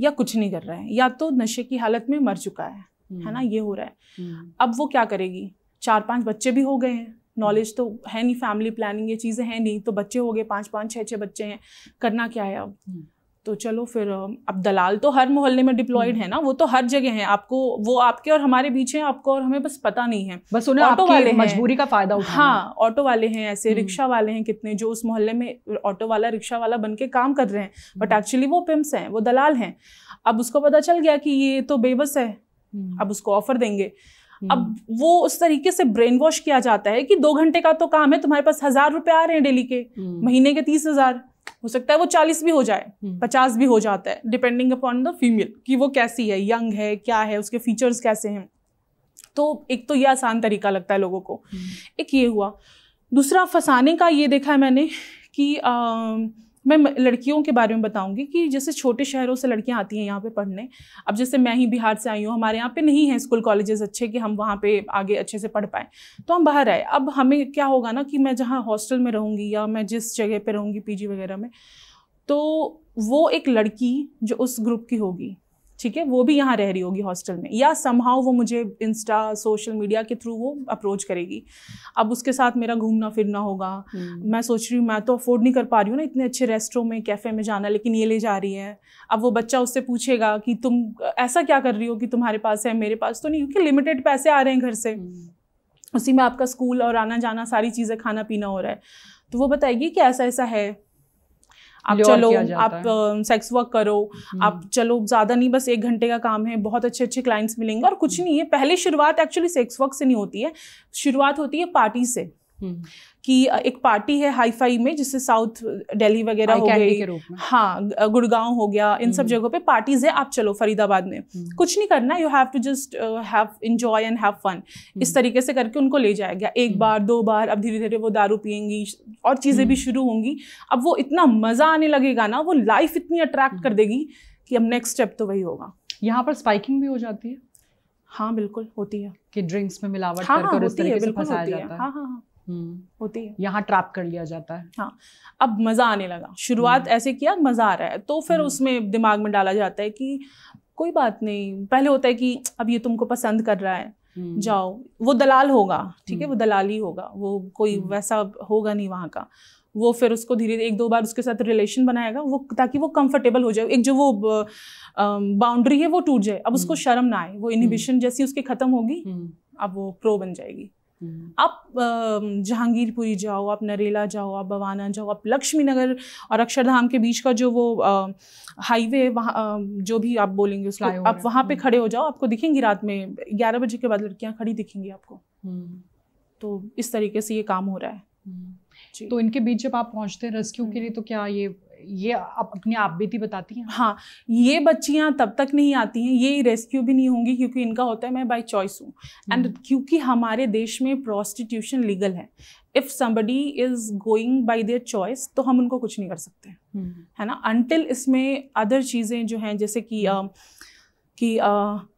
या कुछ नहीं कर रहा है, या तो नशे की हालत में मर चुका है ना, ये हो रहा है। अब वो क्या करेगी? 4-5 बच्चे भी हो गए हैं, नॉलेज तो है नहीं, फैमिली प्लानिंग ये चीज़ें हैं नहीं, तो बच्चे हो गए 5-5, 6-6 बच्चे हैं, करना क्या है अब? तो चलो फिर अब दलाल तो हर मोहल्ले में डिप्लॉयड है ना, वो तो हर जगह है। आपको वो आपके और हमारे बीच हैं, आपको और हमें बस पता नहीं है। बस उन्हें ऑटो वाले मजबूरी का फायदा उठाना। हाँ, ऑटो वाले हैं ऐसे, रिक्शा वाले हैं कितने, जो उस मोहल्ले में ऑटो वाला रिक्शा वाला बन के काम कर रहे हैं, बट एक्चुअली वो पिम्प्स हैं, वो दलाल हैं। अब उसको पता चल गया कि ये तो बेबस है, अब उसको ऑफर देंगे। अब वो उस तरीके से ब्रेन वॉश किया जाता है कि 2 घंटे का तो काम है, तुम्हारे पास 1000 रुपए आ रहे हैं डेली के, महीने के 30,000, हो सकता है वो 40 भी हो जाए, 50 भी हो जाता है, डिपेंडिंग अपॉन द फीमेल कि वो कैसी है, यंग है, क्या है, उसके फीचर्स कैसे हैं। तो एक तो ये आसान तरीका लगता है लोगों को, एक ये हुआ। दूसरा फंसाने का ये देखा है मैंने कि मैं लड़कियों के बारे में बताऊंगी कि जैसे छोटे शहरों से लड़कियां आती हैं यहाँ पे पढ़ने। अब जैसे मैं ही बिहार से आई हूँ, हमारे यहाँ पे नहीं है स्कूल कॉलेजेस अच्छे कि हम वहाँ पे आगे अच्छे से पढ़ पाएँ, तो हम बाहर आए। अब हमें क्या होगा ना कि मैं जहाँ हॉस्टल में रहूँगी या मैं जिस जगह पे रहूँगी पीजी वगैरह में, तो वो एक लड़की जो उस ग्रुप की होगी, ठीक है, वो भी यहाँ रह रही होगी हॉस्टल में, या समहाउ वो मुझे इंस्टा सोशल मीडिया के थ्रू वो अप्रोच करेगी। अब उसके साथ मेरा घूमना फिरना होगा। मैं सोच रही हूँ मैं तो अफोर्ड नहीं कर पा रही हूँ ना इतने अच्छे रेस्टोरेंट में, कैफ़े में जाना, लेकिन ये ले जा रही है। अब वो बच्चा उससे पूछेगा कि तुम ऐसा क्या कर रही हो कि तुम्हारे पास है, मेरे पास तो नहीं, क्योंकि लिमिटेड पैसे आ रहे हैं घर से, उसी में आपका स्कूल और आना जाना सारी चीज़ें, खाना पीना हो रहा है। तो वो बताएगी कि ऐसा ऐसा है, आप चलो, आप सेक्स वर्क करो, आप चलो, ज़्यादा नहीं, बस 1 घंटे का काम है, बहुत अच्छे अच्छे क्लाइंट्स मिलेंगे। और कुछ नहीं है, पहले शुरुआत एक्चुअली सेक्स वर्क से नहीं होती है, शुरुआत होती है पार्टी से, कि एक पार्टी है हाई फाई में, जिससे साउथ दिल्ली वगैरह हो गई, हाँ, गुड़गांव हो गया, इन सब जगहों पे पार्टीज है। आप चलो फरीदाबाद में, कुछ नहीं करना, you have to just have enjoy and have fun. इस तरीके से करके उनको ले जाएगा 1 बार 2 बार। अब धीरे धीरे वो दारू पियेंगी और चीज़ें भी शुरू होंगी। अब वो इतना मज़ा आने लगेगा ना, वो लाइफ इतनी अट्रैक्ट कर देगी कि अब नेक्स्ट स्टेप तो वही होगा। यहाँ पर स्पाइकिंग भी हो जाती है? हाँ बिल्कुल होती है, कि ड्रिंक्स में मिलावट करके इस तरीके से फंसाया जाता है। हाँ हाँ हाँ होती है, यहाँ ट्रैप कर लिया जाता है। हाँ, अब मज़ा आने लगा, शुरुआत ऐसे किया, मज़ा आ रहा है, तो फिर उसमें दिमाग में डाला जाता है कि कोई बात नहीं। पहले होता है कि अब ये तुमको पसंद कर रहा है, जाओ, वो दलाल होगा, ठीक है, वो दलाल ही होगा, वो कोई वैसा होगा नहीं वहाँ का। वो फिर उसको धीरे धीरे 1-2 बार उसके साथ रिलेशन बनाएगा, वो ताकि वो कंफर्टेबल हो जाए, एक जो वो बाउंड्री है वो टूट जाए, अब उसको शर्म ना आए, वो इनहिबिशन जैसी उसकी खत्म होगी, अब वो प्रो बन जाएगी। आप जहांगीरपुरी जाओ, आप नरेला जाओ, आप बवाना जाओ, आप लक्ष्मी नगर और अक्षरधाम के बीच का जो वो हाईवे, वहाँ जो भी आप बोलेंगे उसको, आप वहाँ पे खड़े हो जाओ, आपको दिखेंगी रात में 11 बजे के बाद लड़कियाँ खड़ी दिखेंगी आपको। तो इस तरीके से ये काम हो रहा है। तो इनके बीच जब आप पहुँचते हैं रेस्क्यू के लिए, तो क्या ये आप अपनी आप बीती बताती हैं? हाँ, ये बच्चियां तब तक नहीं आती हैं, ये रेस्क्यू भी नहीं होंगी, क्योंकि इनका होता है मैं बाय चॉइस हूँ। एंड क्योंकि हमारे देश में प्रोस्टिट्यूशन लीगल है, if somebody is going by their choice, तो हम उनको कुछ नहीं कर सकते, है ना, अनटिल इसमें अदर चीज़ें जो हैं, जैसे कि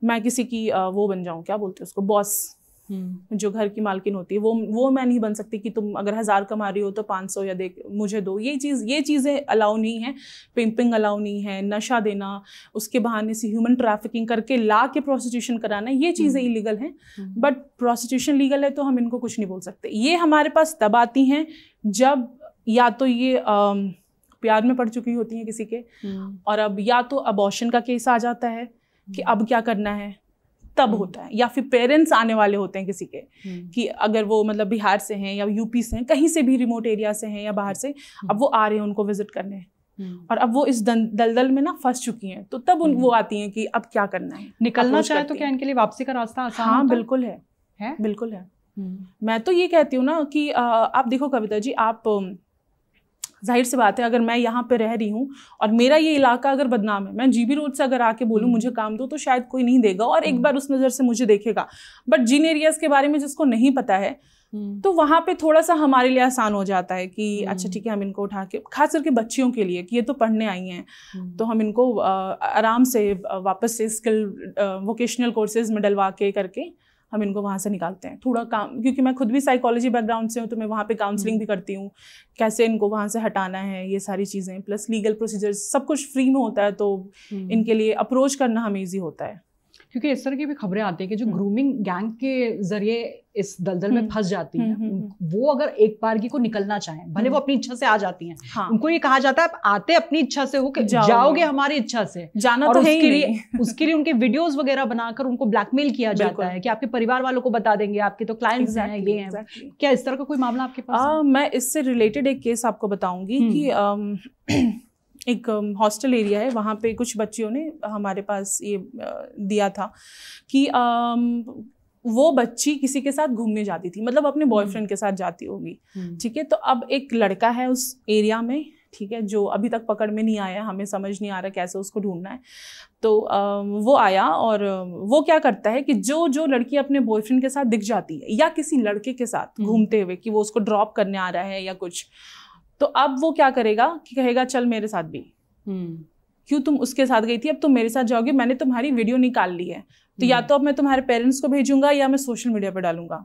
मैं किसी की वो बन जाऊँ, क्या बोलते हैं उसको, बॉस, जो घर की मालकिन होती है, वो मैं नहीं बन सकती कि तुम अगर 1000 कमा रही हो तो 500 या दे मुझे दो। ये चीज़ें अलाउ नहीं है, पिंपिंग अलाउ नहीं है, नशा देना, उसके बहाने से ह्यूमन ट्रैफिकिंग करके ला के प्रोस्टिट्यूशन कराना, ये चीज़ें इलीगल हैं। बट प्रोस्टिट्यूशन लीगल है, तो हम इनको कुछ नहीं बोल सकते। ये हमारे पास तब आती हैं जब या तो ये प्यार में पड़ चुकी होती हैं किसी के, और अब या तो अबॉर्शन का केस आ जाता है कि अब क्या करना है, तब होता है, या फिर पेरेंट्स आने वाले होते हैं किसी के, कि अगर वो मतलब बिहार से हैं या यूपी से हैं, कहीं से भी रिमोट एरिया से हैं या बाहर से, अब वो आ रहे हैं उनको विजिट करने, और अब वो इस दलदल में ना फंस चुकी हैं, तो तब वो आती हैं कि अब क्या करना है। निकलना चाहे तो क्या इनके लिए वापसी का रास्ता आसान? हाँ बिल्कुल है, बिल्कुल है। मैं तो ये कहती हूँ ना कि आप देखो कविता जी, आप जाहिर सी बात है, अगर मैं यहाँ पे रह रही हूँ और मेरा ये इलाका अगर बदनाम है, मैं जीबी रोड से अगर आके बोलूँ मुझे काम दो, तो शायद कोई नहीं देगा और एक बार उस नज़र से मुझे देखेगा। बट जिन एरियाज़ के बारे में जिसको नहीं पता है, तो वहाँ पे थोड़ा सा हमारे लिए आसान हो जाता है कि अच्छा ठीक है, हम इनको उठा के, खास करके बच्चियों के लिए कि ये तो पढ़ने आई हैं, तो हम इनको आराम से वापस से स्किल वोकेशनल कोर्सेज में डलवा के करके हम इनको वहाँ से निकालते हैं। थोड़ा काम, क्योंकि मैं खुद भी साइकोलॉजी बैकग्राउंड से हूँ, तो मैं वहाँ पे काउंसलिंग भी करती हूँ, कैसे इनको वहाँ से हटाना है, ये सारी चीज़ें, प्लस लीगल प्रोसीजर्स, सब कुछ फ्री में होता है, तो इनके लिए अप्रोच करना हमें ईजी होता है। क्योंकि इस तरह की भी खबरें आती है कि जो ग्रूमिंग गैंग के जरिए इस दलदल में फंस जाती हैं, वो अगर एक बार की को निकलना चाहें, भले वो अपनी इच्छा से आ जाती हैं, उनको ये कहा जाता है आप आते अपनी इच्छा से हो कि जाओगे हमारी इच्छा से, जाना और तो उसके लिए उनके वीडियोस वगैरह बनाकर उनको ब्लैकमेल किया जाता है कि आपके परिवार वालों को बता देंगे, आपके तो क्लाइंट्स हैं, ये हैं। क्या इस तरह का कोई मामला आपके पास? मैं इससे रिलेटेड एक केस आपको बताऊंगी कि एक हॉस्टल एरिया है, वहाँ पे कुछ बच्चियों ने हमारे पास ये दिया था कि वो बच्ची किसी के साथ घूमने जाती थी, मतलब अपने बॉयफ्रेंड के साथ जाती होगी, ठीक है। तो अब एक लड़का है उस एरिया में, ठीक है, जो अभी तक पकड़ में नहीं आया, हमें समझ नहीं आ रहा कैसे उसको ढूंढना है। तो वो आया और वो क्या करता है कि जो लड़की अपने बॉयफ्रेंड के साथ दिख जाती है या किसी लड़के के साथ घूमते हुए कि वो उसको ड्रॉप करने आ रहा है या कुछ, तो अब वो क्या करेगा कि कहेगा चल मेरे साथ भी, क्यों तुम उसके साथ गई थी, अब तुम मेरे साथ जाओगे, मैंने तुम्हारी वीडियो निकाल ली है, तो या तो अब मैं तुम्हारे पेरेंट्स को भेजूंगा या मैं सोशल मीडिया पे डालूंगा।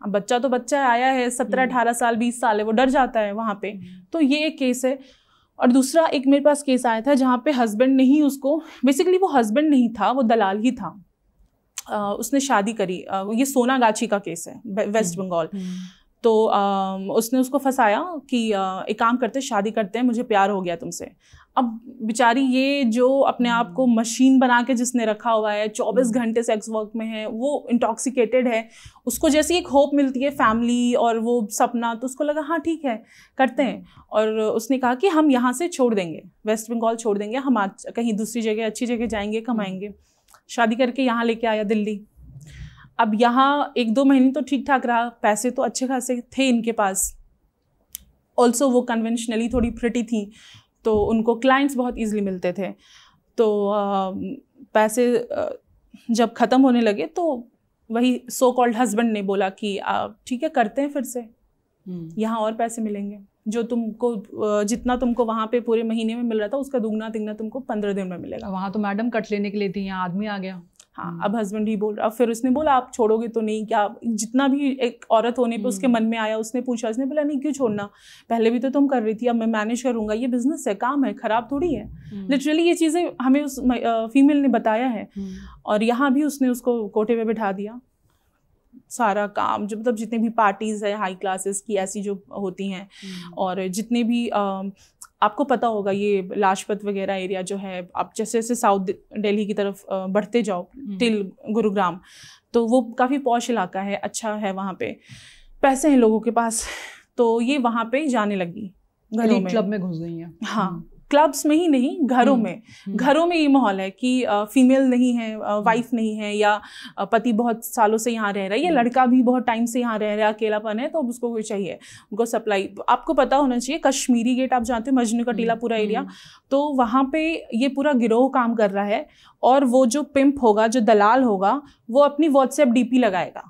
अब बच्चा तो बच्चा आया है, 17-18 साल 20 साल है, वो डर जाता है वहाँ पे। तो ये एक केस है। और दूसरा एक मेरे पास केस आया था जहाँ पे हस्बैंड ने ही उसको, बेसिकली वो हस्बैंड नहीं था, वो दलाल ही था, उसने शादी करी, ये सोनागाछी का केस है, वेस्ट बंगाल। तो उसने उसको फंसाया कि एक काम करते, शादी करते हैं, मुझे प्यार हो गया तुमसे। अब बेचारी ये जो अपने आप को मशीन बना के जिसने रखा हुआ है, 24 घंटे सेक्स वर्क में है, वो इंटॉक्सिकेटेड है, उसको जैसी एक होप मिलती है फैमिली और वो सपना, तो उसको लगा हाँ ठीक है करते हैं। और उसने कहा कि हम यहाँ से छोड़ देंगे, वेस्ट बंगाल छोड़ देंगे, हम आज कहीं दूसरी जगह अच्छी जगह जाएंगे, कमाएंगे। शादी करके यहाँ लेके आया दिल्ली। अब यहाँ 1-2 महीने तो ठीक ठाक रहा, पैसे तो अच्छे खासे थे इनके पास। ऑल्सो वो कन्वेंशनली थोड़ी प्रिटी थी, तो उनको क्लाइंट्स बहुत इजीली मिलते थे। तो पैसे जब ख़त्म होने लगे तो वही सो कॉल्ड हस्बैंड ने बोला कि ठीक है करते हैं फिर से, यहाँ और पैसे मिलेंगे, जो तुमको जितना तुमको वहाँ पे पूरे महीने में मिल रहा था उसका दुगना तिगना तुमको 15 दिन में मिलेगा। वहाँ तो मैडम कट लेने के लिए थी, यहाँ आदमी आ गया। हाँ, अब हस्बैंड ही बोल रहा। अब फिर उसने बोला आप छोड़ोगे तो नहीं क्या, जितना भी एक औरत होने पे उसके मन में आया, उसने पूछा, उसने बोला नहीं क्यों छोड़ना, पहले भी तो तुम कर रही थी, अब मैं मैनेज करूंगा, ये बिजनेस है, काम है, खराब थोड़ी है। लिटरली ये चीज़ें हमें उस फीमेल ने बताया है। और यहाँ भी उसने उसको कोटे पे बिठा दिया, सारा काम जो मतलब जितने भी पार्टीज़ है हाई क्लासेस की ऐसी जो होती हैं, और जितने भी आपको पता होगा ये लाजपत वगैरह एरिया जो है, आप जैसे जैसे साउथ दिल्ली की तरफ बढ़ते जाओ टिल गुरुग्राम, तो वो काफ़ी पॉश इलाका है, अच्छा है, वहाँ पे पैसे हैं लोगों के पास, तो ये वहाँ पे जाने लगी घरों में, क्लब में घुस गई है। हाँ, क्लब्स में ही नहीं, घरों में, घरों में ये माहौल है कि फीमेल नहीं है, वाइफ नहीं है, या पति बहुत सालों से यहाँ रह रहा है, या लड़का भी बहुत टाइम से यहाँ रह रहा है, अकेलापन है, तो अब उसको कोई चाहिए, उनको सप्लाई। आपको पता होना चाहिए कश्मीरी गेट आप जानते हो, मजनू का टीला पूरा एरिया, तो वहाँ पे ये पूरा गिरोह काम कर रहा है। और वो जो पिंप होगा, जो दलाल होगा, वो अपनी व्हाट्सएप डीपी लगाएगा,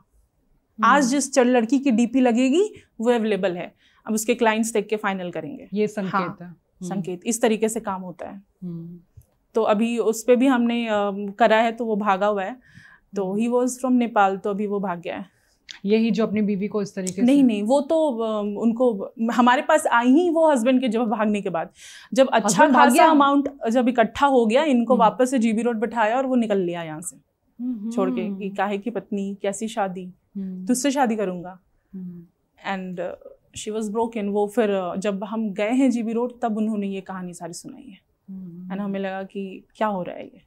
आज जिस लड़की की डीपी लगेगी वो अवेलेबल है, अब उसके क्लाइंट्स देख के फाइनल करेंगे। ये संकेत है, संकेत, इस तरीके से काम होता है। तो अभी उस पे भी हमने करा है, तो वो भागा हुआ है, तो ही वॉज फ्रॉम नेपाल, तो अभी वो भाग गया है। यही जो अपनी बीवी को इस तरीके नहीं, वो तो उनको हमारे पास आई ही वो हस्बैंड के जब भागने के बाद, जब अच्छा खासा अमाउंट जब इकट्ठा हो गया, इनको वापस से जीबी रोड बिठाया और वो निकल लिया यहाँ से छोड़ के कि काहे की पत्नी, कैसी शादी, तुझसे शादी करूंगा। And she was broken. वो फिर जब हम गए हैं जीबी रोड, तब उन्होंने ये कहानी सारी सुनाई है, एंड हमें लगा कि क्या हो रहा है ये।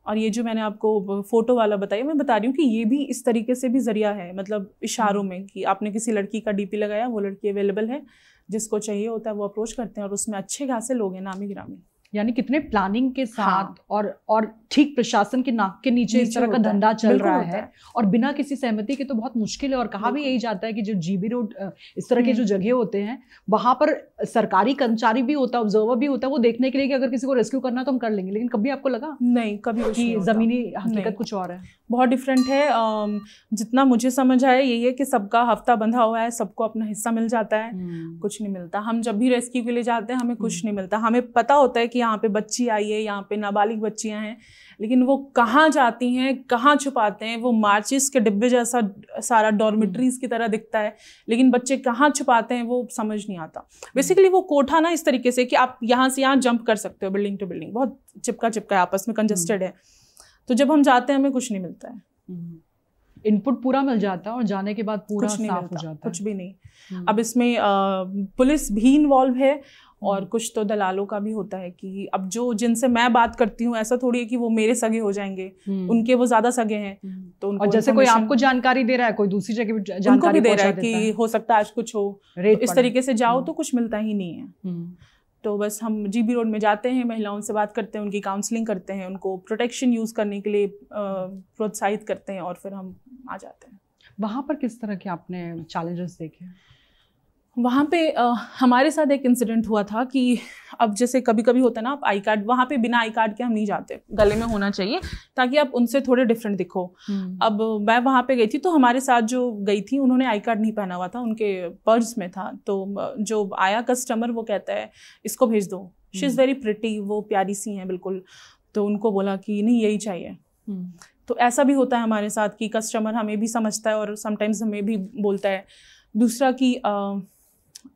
और ये जो मैंने आपको फोटो वाला बताया, मैं बता रही हूँ कि ये भी इस तरीके से भी जरिया है, मतलब इशारों में, कि आपने किसी लड़की का डीपी लगाया, वो लड़की अवेलेबल है, जिसको चाहिए होता है वो अप्रोच करते हैं, और उसमें अच्छे खासे लोग हैं, नामी गिरामी। यानी कितने प्लानिंग के साथ और ठीक प्रशासन के नाक के नीचे इस तरह का धंधा चल रहा है, और बिना किसी सहमति के तो बहुत मुश्किल है। और कहा भी यही जाता है कि जो जीबी रोड इस तरह के जो जगह होते हैं, वहां पर सरकारी कर्मचारी भी होता है, ऑब्जर्वर भी होता है, वो देखने के लिए कि अगर किसी को रेस्क्यू करना तो हम कर लेंगे। लेकिन कभी आपको लगा? नहीं, कभी कि जमीनी हकीकत कुछ और है, बहुत डिफरेंट है। जितना मुझे समझ आया यही है कि सबका हफ्ता बंधा हुआ है, सबको अपना हिस्सा मिल जाता है, कुछ नहीं मिलता। हम जब भी रेस्क्यू के लिए जाते हैं हमें कुछ नहीं मिलता। हमें पता होता है कि यहाँ पे बच्ची आई है, यहाँ पे नाबालिग बच्चियां हैं, लेकिन वो कहाँ जाती हैं, कहाँ छुपाते हैं, वो मार्चिस के डिब्बे जैसा सारा डॉर्मेट्रीज की तरह दिखता है, लेकिन बच्चे कहाँ छुपाते हैं वो समझ नहीं आता। बेसिकली वो कोठा ना इस तरीके से कि आप यहाँ से यहाँ जंप कर सकते हो, बिल्डिंग टू बिल्डिंग, बहुत चिपका चिपका है, आपस में कंजस्टेड है। तो जब हम जाते हैं हमें कुछ नहीं मिलता है, इनपुट पूरा मिल जाता है और जाने के बाद पूरा साफ हो जाता है, कुछ भी नहीं। अब इसमें पुलिस भी इन्वॉल्व है, और कुछ तो दलालों का भी होता है कि अब जो जिनसे मैं बात करती हूँ, ऐसा थोड़ी है कि वो मेरे सगे हो जाएंगे, उनके वो ज्यादा सगे हैं, तो उनको, और जैसे कोई आपको जानकारी दे रहा है, कोई दूसरी जगह भी जानकारी दे रहा है कि हो सकता है आज कुछ हो, तो इस तरीके से जाओ तो कुछ मिलता ही नहीं है। तो बस हम जीबी रोड में जाते हैं, महिलाओं से बात करते हैं, उनकी काउंसलिंग करते हैं, उनको प्रोटेक्शन यूज़ करने के लिए प्रोत्साहित करते हैं, और फिर हम आ जाते हैं। वहाँ पर किस तरह के आपने चैलेंजेस देखे? वहाँ पे हमारे साथ एक इंसिडेंट हुआ था कि अब जैसे कभी कभी होता है ना, आप आई कार्ड, वहाँ पे बिना आई कार्ड के हम नहीं जाते, गले में होना चाहिए ताकि आप उनसे थोड़े डिफरेंट दिखो। अब मैं वहाँ पे गई थी तो हमारे साथ जो गई थी उन्होंने आई कार्ड नहीं पहना हुआ था, उनके पर्स में था। तो जो आया कस्टमर वो कहता है इसको भेज दो, शी इज़ वेरी प्रिटी, वो प्यारी सी हैं बिल्कुल। तो उनको बोला कि नहीं यही चाहिए। तो ऐसा भी होता है हमारे साथ कि कस्टमर हमें भी समझता है और समटाइम्स हमें भी बोलता है। दूसरा कि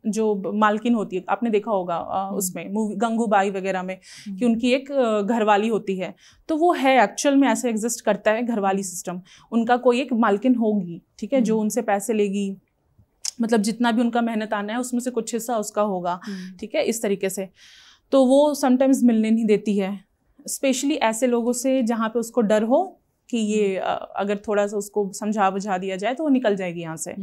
जो मालकिन होती है, आपने देखा होगा उसमें मूवी गंगूबाई वगैरह में कि उनकी एक घरवाली होती है, तो वो है एक्चुअल में ऐसे एग्जिस्ट करता है घरवाली सिस्टम। उनका कोई एक मालकिन होगी, ठीक है, जो उनसे पैसे लेगी, मतलब जितना भी उनका मेहनत आना है उसमें से कुछ हिस्सा उसका होगा, ठीक है, इस तरीके से। तो वो समटाइम्स मिलने नहीं देती है, स्पेशली ऐसे लोगों से जहाँ पे उसको डर हो कि ये अगर थोड़ा सा उसको समझा बुझा दिया जाए तो वो निकल जाएगी यहाँ से।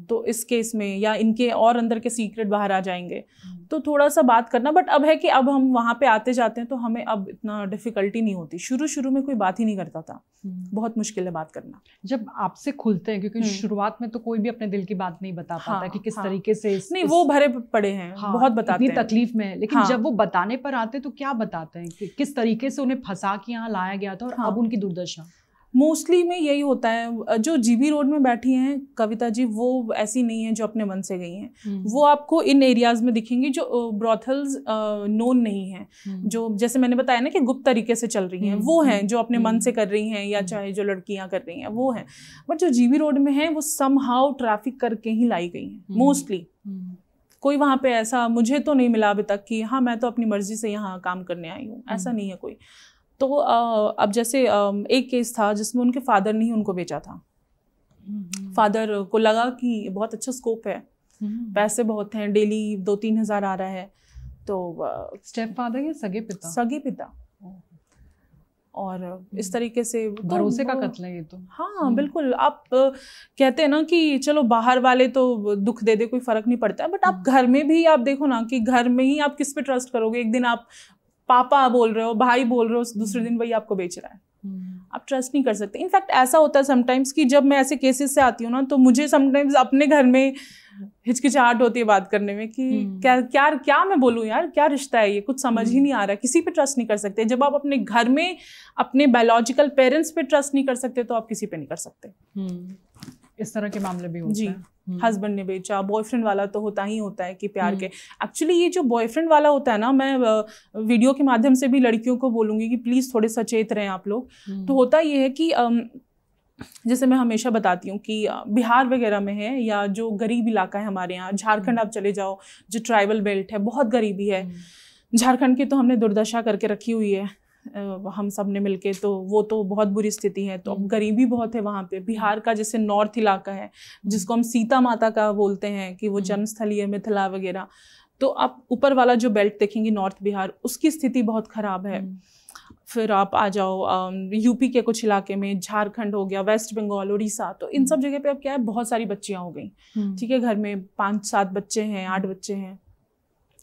तो इस केस में या इनके और अंदर के सीक्रेट बाहर आ जाएंगे, तो थोड़ा सा बात करना। बट अब है कि अब हम वहाँ पे आते जाते हैं तो हमें अब इतना डिफिकल्टी नहीं होती। शुरू में कोई बात ही नहीं करता था, बहुत मुश्किल है बात करना जब आपसे खुलते हैं, क्योंकि शुरुआत में तो कोई भी अपने दिल की बात नहीं बता पाता कि किस तरीके से नहीं, वो भरे पड़े हैं, बहुत बताते हैं, तकलीफ में है। लेकिन जब वो बताने पर आते तो क्या बताते हैं कि किस तरीके से उन्हें फंसा के यहाँ लाया गया था और अब उनकी दुर्दशा? मोस्टली में यही होता है। जो जीबी रोड में बैठी हैं कविता जी, वो ऐसी नहीं है जो अपने मन से गई हैं। वो आपको इन एरियाज में दिखेंगी जो ब्रॉथल्स नोन नहीं है, जो जैसे मैंने बताया ना कि गुप्त तरीके से चल रही हैं, वो हैं जो अपने मन से कर रही हैं, या चाहे जो लड़कियां कर रही हैं वो हैं। बट जो जीबी रोड में है वो समहाउ ट्रैफिक करके ही लाई गई हैं मोस्टली। कोई वहाँ पे ऐसा मुझे तो नहीं मिला अभी तक कि हाँ मैं तो अपनी मर्जी से यहाँ काम करने आई हूँ, ऐसा नहीं है कोई। तो अब जैसे एक केस था जिसमें उनके फादर ने ही उनको बेचा था। फादर को लगा कि बहुत अच्छा स्कोप है, पैसे बहुत हैं, डेली 2-3 हज़ार आ रहा है। तो स्टेप फादर या सगे पिता? सगे पिता। और इस तरीके से भरोसे का कत्ल है ये तो। हाँ बिल्कुल। आप कहते हैं ना कि चलो बाहर वाले तो दुख दे दे कोई फर्क नहीं पड़ता है, बट आप घर में भी आप देखो ना कि घर में ही आप किस पे ट्रस्ट करोगे? एक दिन आप पापा बोल रहे हो, भाई बोल रहे हो, दूसरे दिन वही आपको बेच रहा है। आप ट्रस्ट नहीं कर सकते। इनफैक्ट ऐसा होता है समटाइम्स कि जब मैं ऐसे केसेस से आती हूँ ना, तो मुझे समटाइम्स अपने घर में हिचकिचाहट होती है बात करने में कि क्या मैं बोलूँ यार, क्या रिश्ता है ये, कुछ समझ ही नहीं आ रहा। किसी पे ट्रस्ट नहीं कर सकते। जब आप अपने घर में अपने बायोलॉजिकल पेरेंट्स पे ट्रस्ट नहीं कर सकते तो आप किसी पे नहीं कर सकते। इस तरह के मामले भी होते हैं। हस्बैंड ने बेचा, बॉयफ्रेंड वाला तो होता ही होता है कि प्यार के। एक्चुअली ये जो बॉयफ्रेंड वाला होता है ना, मैं वीडियो के माध्यम से भी लड़कियों को बोलूँगी कि प्लीज़ थोड़े सचेत रहें आप लोग। तो होता ये है कि जैसे मैं हमेशा बताती हूँ कि बिहार वगैरह में है, या जो गरीब इलाका है हमारे यहाँ, झारखंड आप चले जाओ, जो ट्राइबल बेल्ट है, बहुत गरीबी है। झारखंड की तो हमने दुर्दशा करके रखी हुई है हम सब ने मिलके, तो वो तो बहुत बुरी स्थिति है। तो अब गरीबी बहुत है वहाँ पे। बिहार का जैसे नॉर्थ इलाका है जिसको हम सीता माता का बोलते हैं कि वो जन्मस्थली है, मिथिला वगैरह, तो आप ऊपर वाला जो बेल्ट देखेंगे नॉर्थ बिहार, उसकी स्थिति बहुत ख़राब है। फिर आप आ जाओ यूपी के कुछ इलाके में, झारखंड हो गया, वेस्ट बंगाल, उड़ीसा, तो इन सब जगह पे अब क्या है, बहुत सारी बच्चियाँ हो गई, ठीक है, घर में 5-7 बच्चे हैं, 8 बच्चे हैं।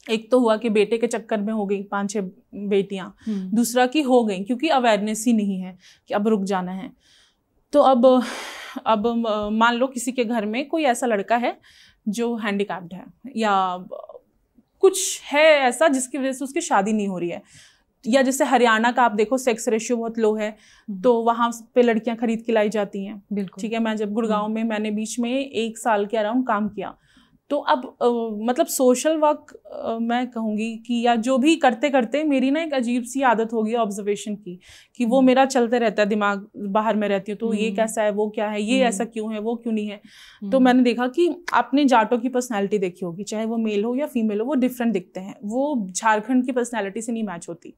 एक तो हुआ कि बेटे के चक्कर में हो गई 5-6 बेटियां, दूसरा की हो गई क्योंकि अवेयरनेस ही नहीं है कि अब रुक जाना है। तो अब मान लो किसी के घर में कोई ऐसा लड़का है जो हैंडीकैप्ड है या कुछ है ऐसा जिसकी वजह से उसकी शादी नहीं हो रही है, या जैसे हरियाणा का आप देखो सेक्स रेशियो बहुत लो है, तो वहाँ पे लड़कियां खरीद के लाई जाती हैं। ठीक है, मैं जब गुड़गांव में मैंने बीच में 1 साल के अराउंड काम किया, तो अब मतलब सोशल वर्क मैं कहूँगी कि या जो भी करते करते मेरी ना एक अजीब सी आदत हो गई ऑब्जर्वेशन की, कि वो मेरा चलते रहता है, दिमाग बाहर में रहती हूँ, तो ये कैसा है, वो क्या है, ये ऐसा क्यों है, वो क्यों नहीं है। तो मैंने देखा कि आपने जाटों की पर्सनैलिटी देखी होगी, चाहे वो मेल हो या फीमेल हो, वो डिफरेंट दिखते हैं, वो झारखंड की पर्सनैलिटी से नहीं मैच होती।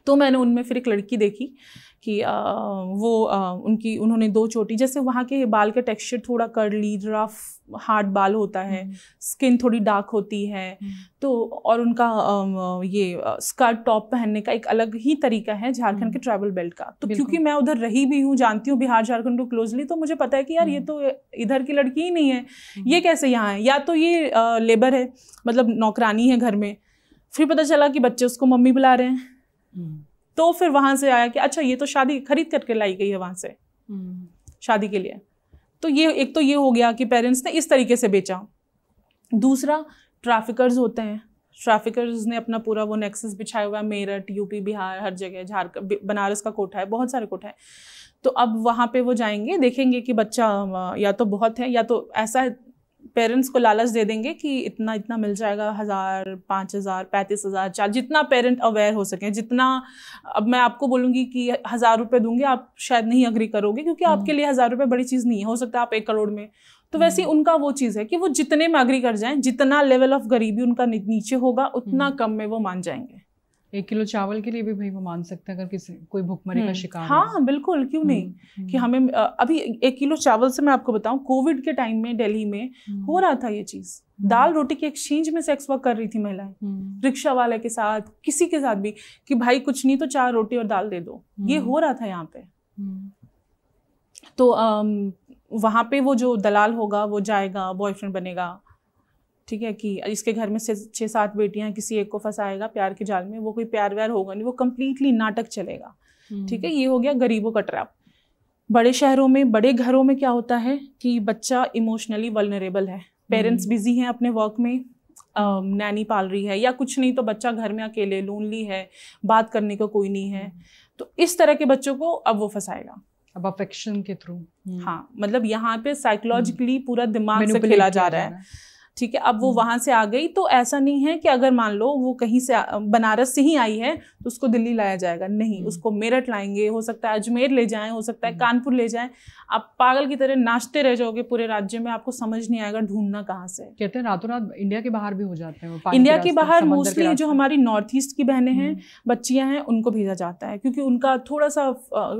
तो मैंने उनमें फिर एक लड़की देखी कि उन्होंने 2 चोटी, जैसे वहाँ के बाल के टेक्सचर थोड़ा कर्ली रफ हार्ड बाल होता है, स्किन थोड़ी डार्क होती है, तो और उनका ये स्कर्ट टॉप पहनने का एक अलग ही तरीका है झारखंड के ट्राइबल बेल्ट का। तो क्योंकि मैं उधर रही भी हूँ, जानती हूँ बिहार झारखंड को क्लोजली, तो मुझे पता है कि यार ये तो इधर की लड़की ही नहीं है, ये कैसे यहाँ है, या तो ये लेबर है, मतलब नौकरानी है घर में। फिर पता चला कि बच्चे उसको मम्मी बुला रहे हैं, तो फिर वहां से आया कि अच्छा ये तो शादी खरीद करके लाई गई है, वहां से शादी के लिए। तो ये एक तो ये हो गया कि पेरेंट्स ने इस तरीके से बेचा। दूसरा, ट्रैफिकर्स होते हैं, ट्रैफिकर्स ने अपना पूरा वो नेक्सस बिछाया हुआ है, मेरठ, यूपी, बिहार, हर जगह, झारखंड, बनारस का कोठा है, बहुत सारे कोठा है। तो अब वहाँ पे वो जाएंगे, देखेंगे कि बच्चा या तो बहुत है, या तो ऐसा है पेरेंट्स को लालच दे देंगे कि इतना इतना मिल जाएगा, 1000, 5000, 35,000, 4, जितना पेरेंट अवेयर हो सके, जितना। अब मैं आपको बोलूँगी कि 1000 रुपये दूंगी, आप शायद नहीं अग्री करोगे, क्योंकि आपके लिए 1000 रुपये बड़ी चीज़ नहीं है, हो सकता है आप 1 करोड़ में। तो वैसे ही उनका वो चीज़ है कि वो जितने में अग्री कर जाएं, जितना लेवल ऑफ गरीबी उनका नीचे होगा, उतना कम में वो मान जाएंगे। 1 किलो चावल के लिए भी भाई वो मान सकते हैं, अगर किसी कोई भुखमरी का शिकार हाँ बिल्कुल, क्यों नहीं कि हमें अभी 1 किलो चावल से मैं आपको बताऊं, कोविड के टाइम में दिल्ली में हो रहा था ये चीज, दाल रोटी के एक्सचेंज में सेक्स वर्क कर रही थी महिलाएं, रिक्शा वाले के साथ, किसी के साथ भी, कि भाई कुछ नहीं तो 4 रोटी और दाल दे दो, ये हो रहा था यहाँ पे। तो वहाँ पे वो जो दलाल होगा वो जाएगा, बॉयफ्रेंड बनेगा, ठीक है, कि इसके घर में 6-7 बेटियां हैं, किसी एक को फंसाएगा प्यार के जाल में, वो कोई प्यार व्यार होगा नहीं, वो कंप्लीटली नाटक चलेगा। ठीक है, ये हो गया गरीबों का ट्रैप। बड़े शहरों में, बड़े घरों में क्या होता है कि बच्चा इमोशनली वल्नरेबल है, पेरेंट्स बिजी हैं अपने वर्क में, नैनी पाल रही है, या कुछ नहीं तो बच्चा घर में अकेले लोनली है, बात करने को कोई नहीं है। तो इस तरह के बच्चों को अब वो फंसाएगा, अब अफेक्शन के थ्रू। हाँ, मतलब यहाँ पे साइकोलॉजिकली पूरा दिमाग से खेला जा रहा है। ठीक है, अब वो वहां से आ गई, तो ऐसा नहीं है कि अगर मान लो वो कहीं से बनारस से ही आई है तो उसको दिल्ली लाया जाएगा, नहीं, उसको मेरठ लाएंगे, हो सकता है अजमेर ले जाएं, हो सकता है कानपुर ले जाएं। आप पागल की तरह नाचते रह जाओगे पूरे राज्य में, आपको समझ नहीं आएगा ढूंढना कहाँ से। कहते हैं रातों रात इंडिया के बाहर भी हो जाते हैं, इंडिया के बाहर मोस्टली जो हमारी नॉर्थ ईस्ट की बहनें हैं, बच्चियां हैं, उनको भेजा जाता है, क्योंकि उनका थोड़ा सा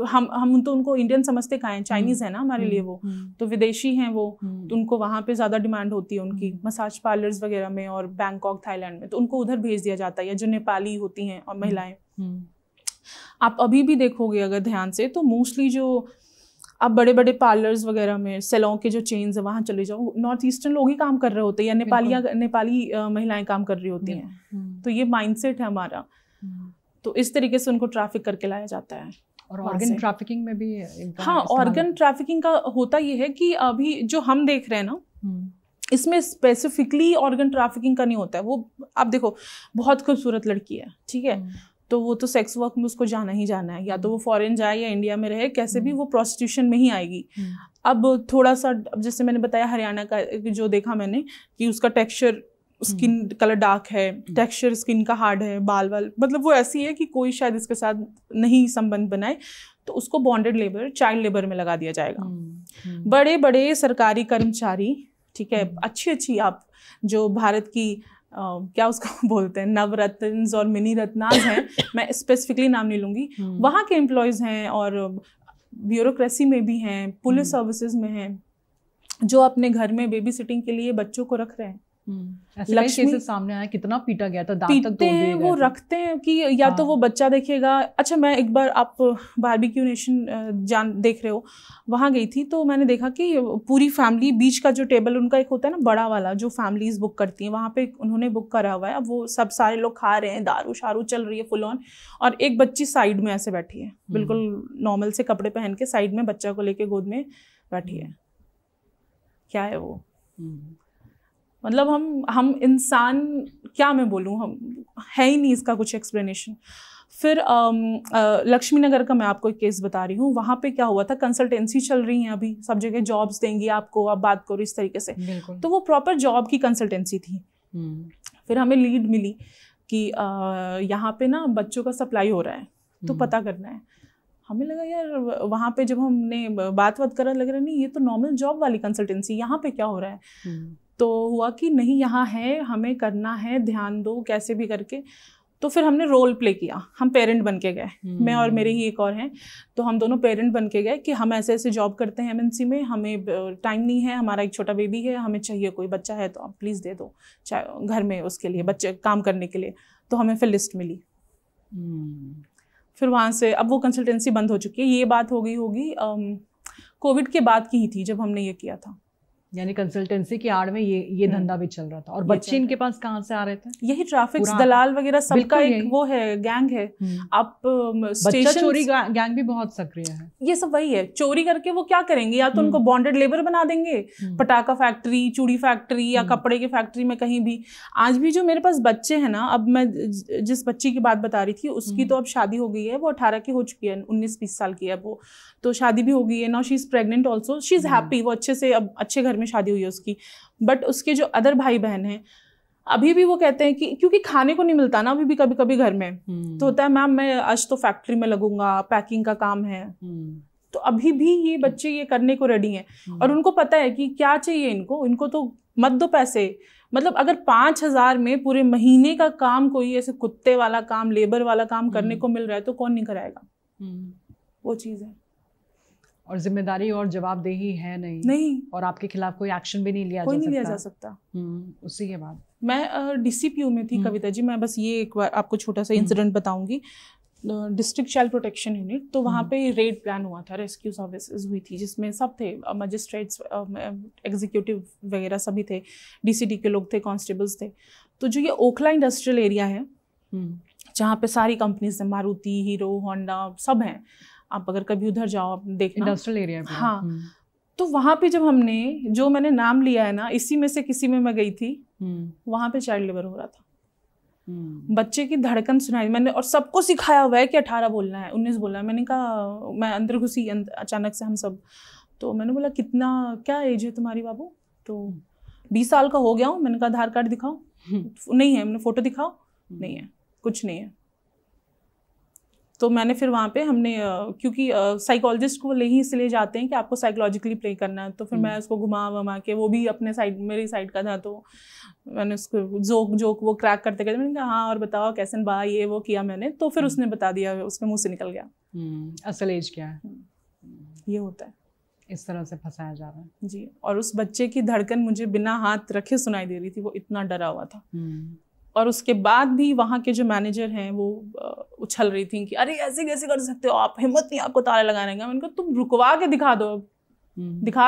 हम तो उनको इंडियन समझते कहाँ हैं, चाइनीज है ना हमारे लिए वो, तो विदेशी हैं वो, तो उनको वहाँ पे ज्यादा डिमांड होती है उनकी, मसाज पार्लर्स वगैरह में, और बैंकॉक, थाईलैंड में, तो उनको उधर भेज दिया जाता है, या जो नेपाली होती हैं और महिलाएं। आप अभी भी देखोगे अगर ध्यान से, तो मोस्टली जो आप बड़े बड़े पार्लर्स वगैरह में, सैलून के जो चेन्स है, वहाँ चले जाओ, नॉर्थ ईस्टर्न लोग ही काम कर रहे होते हैं, या नेपाली महिलाएं काम कर रही होती हैं। तो ये माइंडसेट है हमारा, तो इस तरीके से उनको ट्रैफिक करके लाया जाता है। और ऑर्गन ट्रैफिकिंग में भी, हाँ, ऑर्गन ट्रैफिकिंग का होता ये है कि अभी जो हम देख रहे हैं ना, इसमें स्पेसिफिकली ऑर्गन ट्रैफिकिंग का नहीं होता है। वो आप देखो, बहुत खूबसूरत लड़की है, ठीक है, तो वो तो सेक्स वर्क में उसको जाना ही जाना है, या तो वो फॉरेन जाए या इंडिया में रहे, कैसे भी वो प्रोस्टिट्यूशन में ही आएगी। अब थोड़ा सा, जैसे मैंने बताया हरियाणा का जो देखा मैंने, कि उसका टेक्सचर, स्किन कलर डार्क है, टेक्सचर स्किन का हार्ड है, बाल वाल, मतलब वो ऐसी है कि कोई शायद इसके साथ नहीं संबंध बनाए, तो उसको बॉन्डेड लेबर, चाइल्ड लेबर में लगा दिया जाएगा। बड़े बड़े सरकारी कर्मचारी, ठीक है, अच्छी आप जो भारत की क्या उसको बोलते हैं, नवरत्न और मिनी रत्नाज हैं, मैं स्पेसिफिकली नाम नहीं लूंगी, वहाँ के एम्प्लॉयज हैं, और ब्यूरोक्रेसी में भी हैं, पुलिस सर्विसेज में हैं, जो अपने घर में बेबी सिटिंग के लिए बच्चों को रख रहे हैं। लक्ष्मी से सामने आया, कितना पीटा गया था, दांत तक तोड़ दिए गए वो रखते हैं कि या तो वो बच्चा देखेगा। अच्छा, मैं एक बार, आप बारबेक्यू नेशन देख रहे हो, वहाँ गई थी, तो मैंने देखा कि पूरी फैमिली, बीच का जो टेबल उनका एक होता है ना बड़ा वाला, जो फैमिलीज बुक करती हैं, वहाँ पे उन्होंने बुक करा हुआ है। अब वो सब सारे लोग खा रहे हैं, दारू शारू चल रही है फुल ऑन, और एक बच्ची साइड में ऐसे बैठी है, बिल्कुल नॉर्मल से कपड़े पहन के साइड में बच्चा को लेके गोद में बैठी है। क्या है वो? मतलब हम इंसान, क्या मैं बोलूँ, हम है ही नहीं इसका कुछ एक्सप्लेनेशन। फिर लक्ष्मी नगर का मैं आपको एक केस बता रही हूँ। वहाँ पे क्या हुआ था, कंसल्टेंसी चल रही है अभी, सब जगह जॉब्स देंगी आपको, आप बात करो इस तरीके से, तो वो प्रॉपर जॉब की कंसल्टेंसी थी। फिर हमें लीड मिली कि यहाँ पे ना बच्चों का सप्लाई हो रहा है, तो पता करना है। हमें लगा यार, वहाँ पे जब हमने बात करा, लग रहा नहीं ये तो नॉर्मल जॉब वाली कंसल्टेंसी, यहाँ पे क्या हो रहा है। तो हुआ कि नहीं, यहाँ है, हमें करना है, ध्यान दो कैसे भी करके। तो फिर हमने रोल प्ले किया, हम पेरेंट बन के गए, मैं और मेरे ही एक और हैं, तो हम दोनों पेरेंट बन के गए कि हम ऐसे ऐसे जॉब करते हैं एमएनसी में, हमें टाइम नहीं है, हमारा एक छोटा बेबी है, हमें चाहिए, कोई बच्चा है तो आप प्लीज़ दे दो, चाहे घर में उसके लिए बच्चे काम करने के लिए। तो हमें फिर लिस्ट मिली। फिर वहाँ से, अब वो कंसल्टेंसी बंद हो चुकी है, ये बात हो गई होगी कोविड के बाद की ही थी जब हमने ये किया था। यानी कंसल्टेंसी की आड़ में ये धंधा भी चल रहा था। और बच्चे इनके पास कहाँ से आ रहे थे? यही ट्रैफिक दलाल वगैरह सबका एक वो है, गैंग है। आप बच्चा चोरी गैंग भी बहुत सक्रिय है। ये सब वही है, चोरी करके वो क्या करेंगे, या तो उनको बॉन्डेड लेबर बना देंगे, पटाखा फैक्ट्री, चूड़ी फैक्ट्री या कपड़े की फैक्ट्री में कहीं भी। आज भी जो मेरे पास बच्चे हैं ना, अब मैं जिस बच्ची की बात बता रही थी उसकी तो अब शादी हो गई है, वो 18 की हो चुकी है, 19-20 साल की है वो, तो शादी भी हो गई है। Now she is pregnant also, she is happy, वो अच्छे से अब अच्छे घर में शादी हुई है उसकी। बट उसके जो अदर भाई बहन हैं अभी भी वो कहते हैं कि क्योंकि खाने को नहीं मिलता ना अभी भी कभी कभी घर में, तो होता है मैम मैं आज तो फैक्ट्री में लगूंगा, पैकिंग का काम है। तो अभी भी ये बच्चे ये करने को रेडी हैं और उनको पता है कि क्या चाहिए इनको तो मत दो पैसे। मतलब अगर 5,000 में पूरे महीने का काम कोई ऐसे कुत्ते वाला काम, लेबर वाला काम करने को मिल रहा है तो कौन नहीं कराएगा। वो चीज़ है। और जिम्मेदारी और जवाबदेही है नहीं और आपके खिलाफ कोई एक्शन भी नहीं लिया जा सकता। उसी के बाद मैं DCPO में थी कविता जी। मैं बस ये एक बार आपको छोटा सा इंसिडेंट बताऊंगी। डिस्ट्रिक्ट चाइल्ड प्रोटेक्शन यूनिट, तो वहाँ पे रेड प्लान हुआ था, रेस्क्यू सर्विसेज हुई थी जिसमें सब थे, मजिस्ट्रेट्स, एग्जीक्यूटिव वगैरह सभी थे, DCD के लोग थे, कांस्टेबल्स थे। तो जो ये ओखला इंडस्ट्रियल एरिया है जहाँ पे सारी कंपनीज हैं, मारुति, हीरो, होंडा सब हैं, आप अगर कभी उधर जाओ आप देखना, इंडस्ट्रियल एरिया। हाँ, तो वहाँ पे जब जो मैंने नाम लिया है ना, इसी में से किसी में मैं गई थी, वहाँ पे चाइल्ड लेबर हो रहा था। बच्चे की धड़कन सुनाई मैंने, और सबको सिखाया हुआ है कि 18 बोलना है, 19 बोलना है। मैंने कहा, मैं अंदर घुसी अचानक से हम सब, तो मैंने बोला क्या एज है तुम्हारी बाबू? तो 20 साल का हो गया हूँ। मैंने कहा आधार कार्ड दिखाओ। नहीं है। मैंने फोटो दिखाओ, नहीं है, कुछ नहीं है। तो मैंने फिर वहाँ पे क्योंकि साइकोलॉजिस्ट को इसलिए जाते हैं कि आपको साइकोलॉजिकली प्ले करना है, तो फिर मैं उसको घुमा के, वो भी अपने साइड, मेरी साइड का था, तो मैंने उसको जोक वो क्रैक करते मैंने कहा हाँ और बताओ कैसन बा, ये वो किया मैंने, तो फिर उसने बता दिया, उसके मुंह से निकल गया असल एज क्या है। ये होता है, इस तरह से फंसाया जा रहा है जी। और उस बच्चे की धड़कन मुझे बिना हाथ रखे सुनाई दे रही थी, वो इतना डरा हुआ था। और उसके बाद भी वहाँ के जो मैनेजर हैं वो उछल रही थी कि अरे ऐसे कैसे कर सकते हो आप, हिम्मत नहीं आपको ताला लगाने का। मैंने कहा तुम रुकवा के दिखा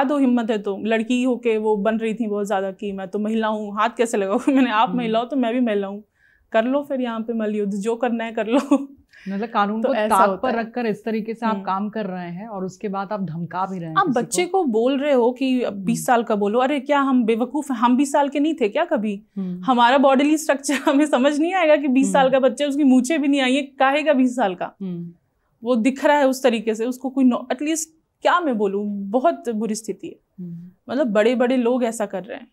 दो, हिम्मत है तो। लड़की होके वो बन रही थी बहुत ज़्यादा कि मैं तो महिला हूँ, हाथ कैसे लगाओ। मैंने आप महिला हो तो मैं भी महिला हूँ, कर लो फिर यहाँ पे मलयुद्ध, जो करना है कर लो। मतलब कानून को ताक पर रखकर इस तरीके से आप काम कर रहे हैं और उसके बाद आप धमका भी रहे हैं। आप बच्चे को बोल रहे हो कि 20 साल का बोलो, अरे क्या हम बेवकूफ हैं? हम 20 साल के नहीं थे क्या कभी? हमारा बॉडीली स्ट्रक्चर हमें समझ नहीं आएगा कि 20 साल का बच्चे, उसकी मूंछें भी नहीं आई है, काहेगा 20 साल का? वो दिख रहा है उस तरीके से, उसको कोई एटलीस्ट क्या मैं बोलूँ, बहुत बुरी स्थिति है। मतलब बड़े बड़े लोग ऐसा कर रहे हैं।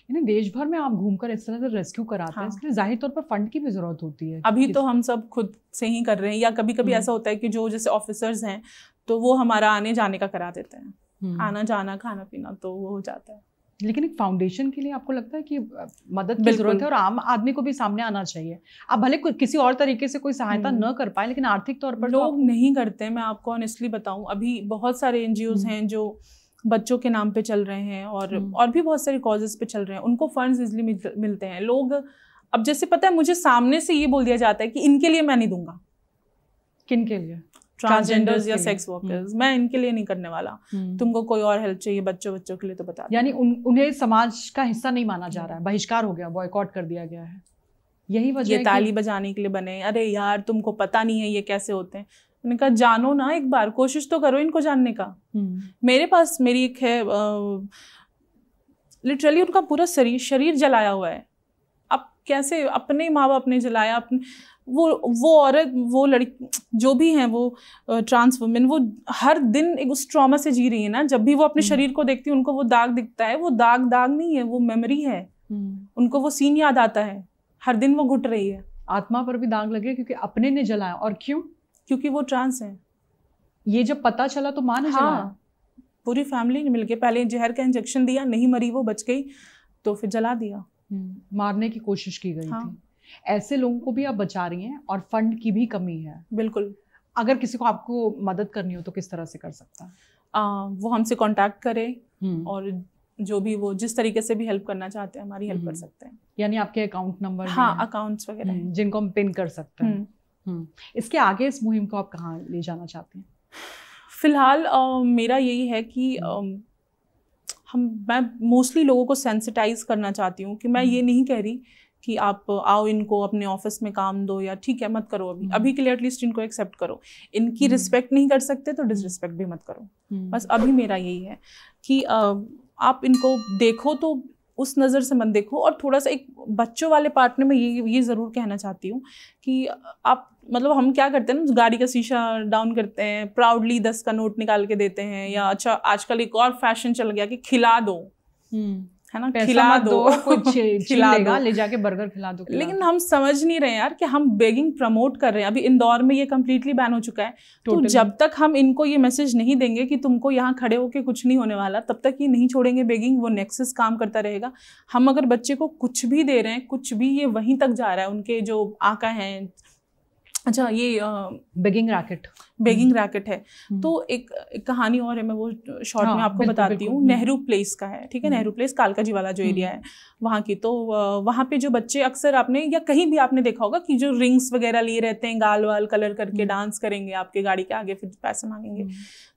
यानी देश भर में आप घूमकर इस तरह से रेस्क्यू कराते हैं, इसके लिए जाहिर तौर पर फंड की भी जरूरत होती है। अभी तो हम सब खुद से ही कर रहे हैं, या कभी कभी ऐसा होता है कि जो जैसे ऑफिसर्स हैं तो वो हमारा आने जाने का करा देते हैं, आना जाना खाना पीना, तो वो हो जाता है। लेकिन एक फाउंडेशन के लिए आपको लगता है कि मदद की जरूरत है और आम आदमी को भी सामने आना चाहिए। आप भले किसी और तरीके से कोई सहायता न कर पाए, लेकिन आर्थिक तौर पर लोग नहीं करते। मैं आपको ऑनेस्टली बताऊं, अभी बहुत सारे NGOs हैं जो बच्चों के नाम पे चल रहे हैं और भी बहुत सारे कॉजेस पे चल रहे हैं, उनको फंड्स इजीली मिलते हैं। लोग अब जैसे पता है, मुझे सामने से ये बोल दिया जाता है कि इनके लिए मैं नहीं दूंगा। किन के लिए? ट्रांसजेंडर्स या सेक्स वर्कर्स, मैं इनके लिए नहीं करने वाला। तुमको कोई और हेल्प चाहिए बच्चों के लिए तो बता। यानी उन्हें समाज का हिस्सा नहीं माना जा रहा है, बहिष्कार हो गया, बॉयकॉट कर दिया गया है। यही वजह, ये ताली बजाने के लिए बने, अरे यार तुमको पता नहीं है ये कैसे होते हैं। मैंने कहा जानो ना, एक बार कोशिश तो करो इनको जानने का। मेरे पास मेरी एक है, लिटरली उनका पूरा शरीर जलाया हुआ है। अब कैसे अपने माँ बाप ने जलाया, अपने वो औरत, वो लड़की, जो भी हैं वो ट्रांस वुमेन, वो हर दिन एक उस ट्रॉमा से जी रही है ना। जब भी वो अपने शरीर को देखती है, उनको वो दाग दिखता है, वो दाग नहीं है, वो मेमोरी है। उनको वो सीन याद आता है, हर दिन वो घुट रही है। आत्मा पर भी दाग लगे क्योंकि अपने ने जलाया। और क्यों? क्योंकि वो ट्रांस है। ये जब पता चला तो मां ने जलाया। पूरी फैमिली ने मिलके पहले जहर का इंजेक्शन दिया, नहीं मरी वो, बच गई, तो फिर जला दिया। मारने की कोशिश की गई थी। ऐसे लोगों को भी आप बचा रही हैं और फंड की भी कमी है। बिल्कुल। अगर किसी को आपको मदद करनी हो तो किस तरह से कर सकता है? वो हमसे कांटेक्ट करे और जो भी वो जिस तरीके से भी हेल्प करना चाहते हैं हमारी हेल्प कर सकते हैं। यानी आपके अकाउंट नंबर? हाँ, अकाउंट्स वगैरह जिनको हम पिन कर सकते हैं। इसके आगे इस मुहिम को आप कहाँ ले जाना चाहते हैं? फिलहाल मेरा यही है कि मैं मोस्टली लोगों को सेंसिटाइज करना चाहती हूँ कि मैं ये नहीं कह रही कि आप आओ इनको अपने ऑफिस में काम दो या ठीक है मत करो, अभी के लिए एटलीस्ट इनको एक्सेप्ट करो, इनकी रिस्पेक्ट नहीं कर सकते तो डिसरिस्पेक्ट भी मत करो। बस अभी मेरा यही है कि आप इनको देखो तो उस नज़र से मत देखो। और थोड़ा सा एक बच्चों वाले पार्ट में मैं ये ज़रूर कहना चाहती हूँ कि आप मतलब हम क्या करते हैं ना, गाड़ी का शीशा डाउन करते हैं, प्राउडली 10 का नोट निकाल के देते हैं, या अच्छा आजकल एक और फैशन चल गया कि खिला दो, है ना, खिला दो, खिला दो, ले जाके बर्गर खिला दो। लेकिन हम समझ नहीं रहे यार कि हम बेगिंग प्रमोट कर रहे हैं। अभी इंदौर में ये कम्प्लीटली बैन हो चुका है। तो जब तक हम इनको ये मैसेज नहीं देंगे कि तुमको यहाँ खड़े होके कुछ नहीं होने वाला, तब तक ये नहीं छोड़ेंगे बेगिंग, वो नेक्सस काम करता रहेगा। हम अगर बच्चे को कुछ भी दे रहे हैं, कुछ भी, ये वहीं तक जा रहा है। उनके जो आका हैं, अच्छा ये बेगिंग रैकेट है। तो एक कहानी और है, मैं वो शॉर्ट में आपको बताती हूँ। नेहरू प्लेस का है, ठीक है, नेहरू प्लेस कालका जी वाला जो एरिया है वहाँ की। तो वहाँ पे जो बच्चे अक्सर आपने या कहीं भी आपने देखा होगा कि जो रिंग्स वगैरह लिए रहते हैं, गाल वाल कलर करके डांस करेंगे आपके गाड़ी के आगे, फिर पैसे मांगेंगे,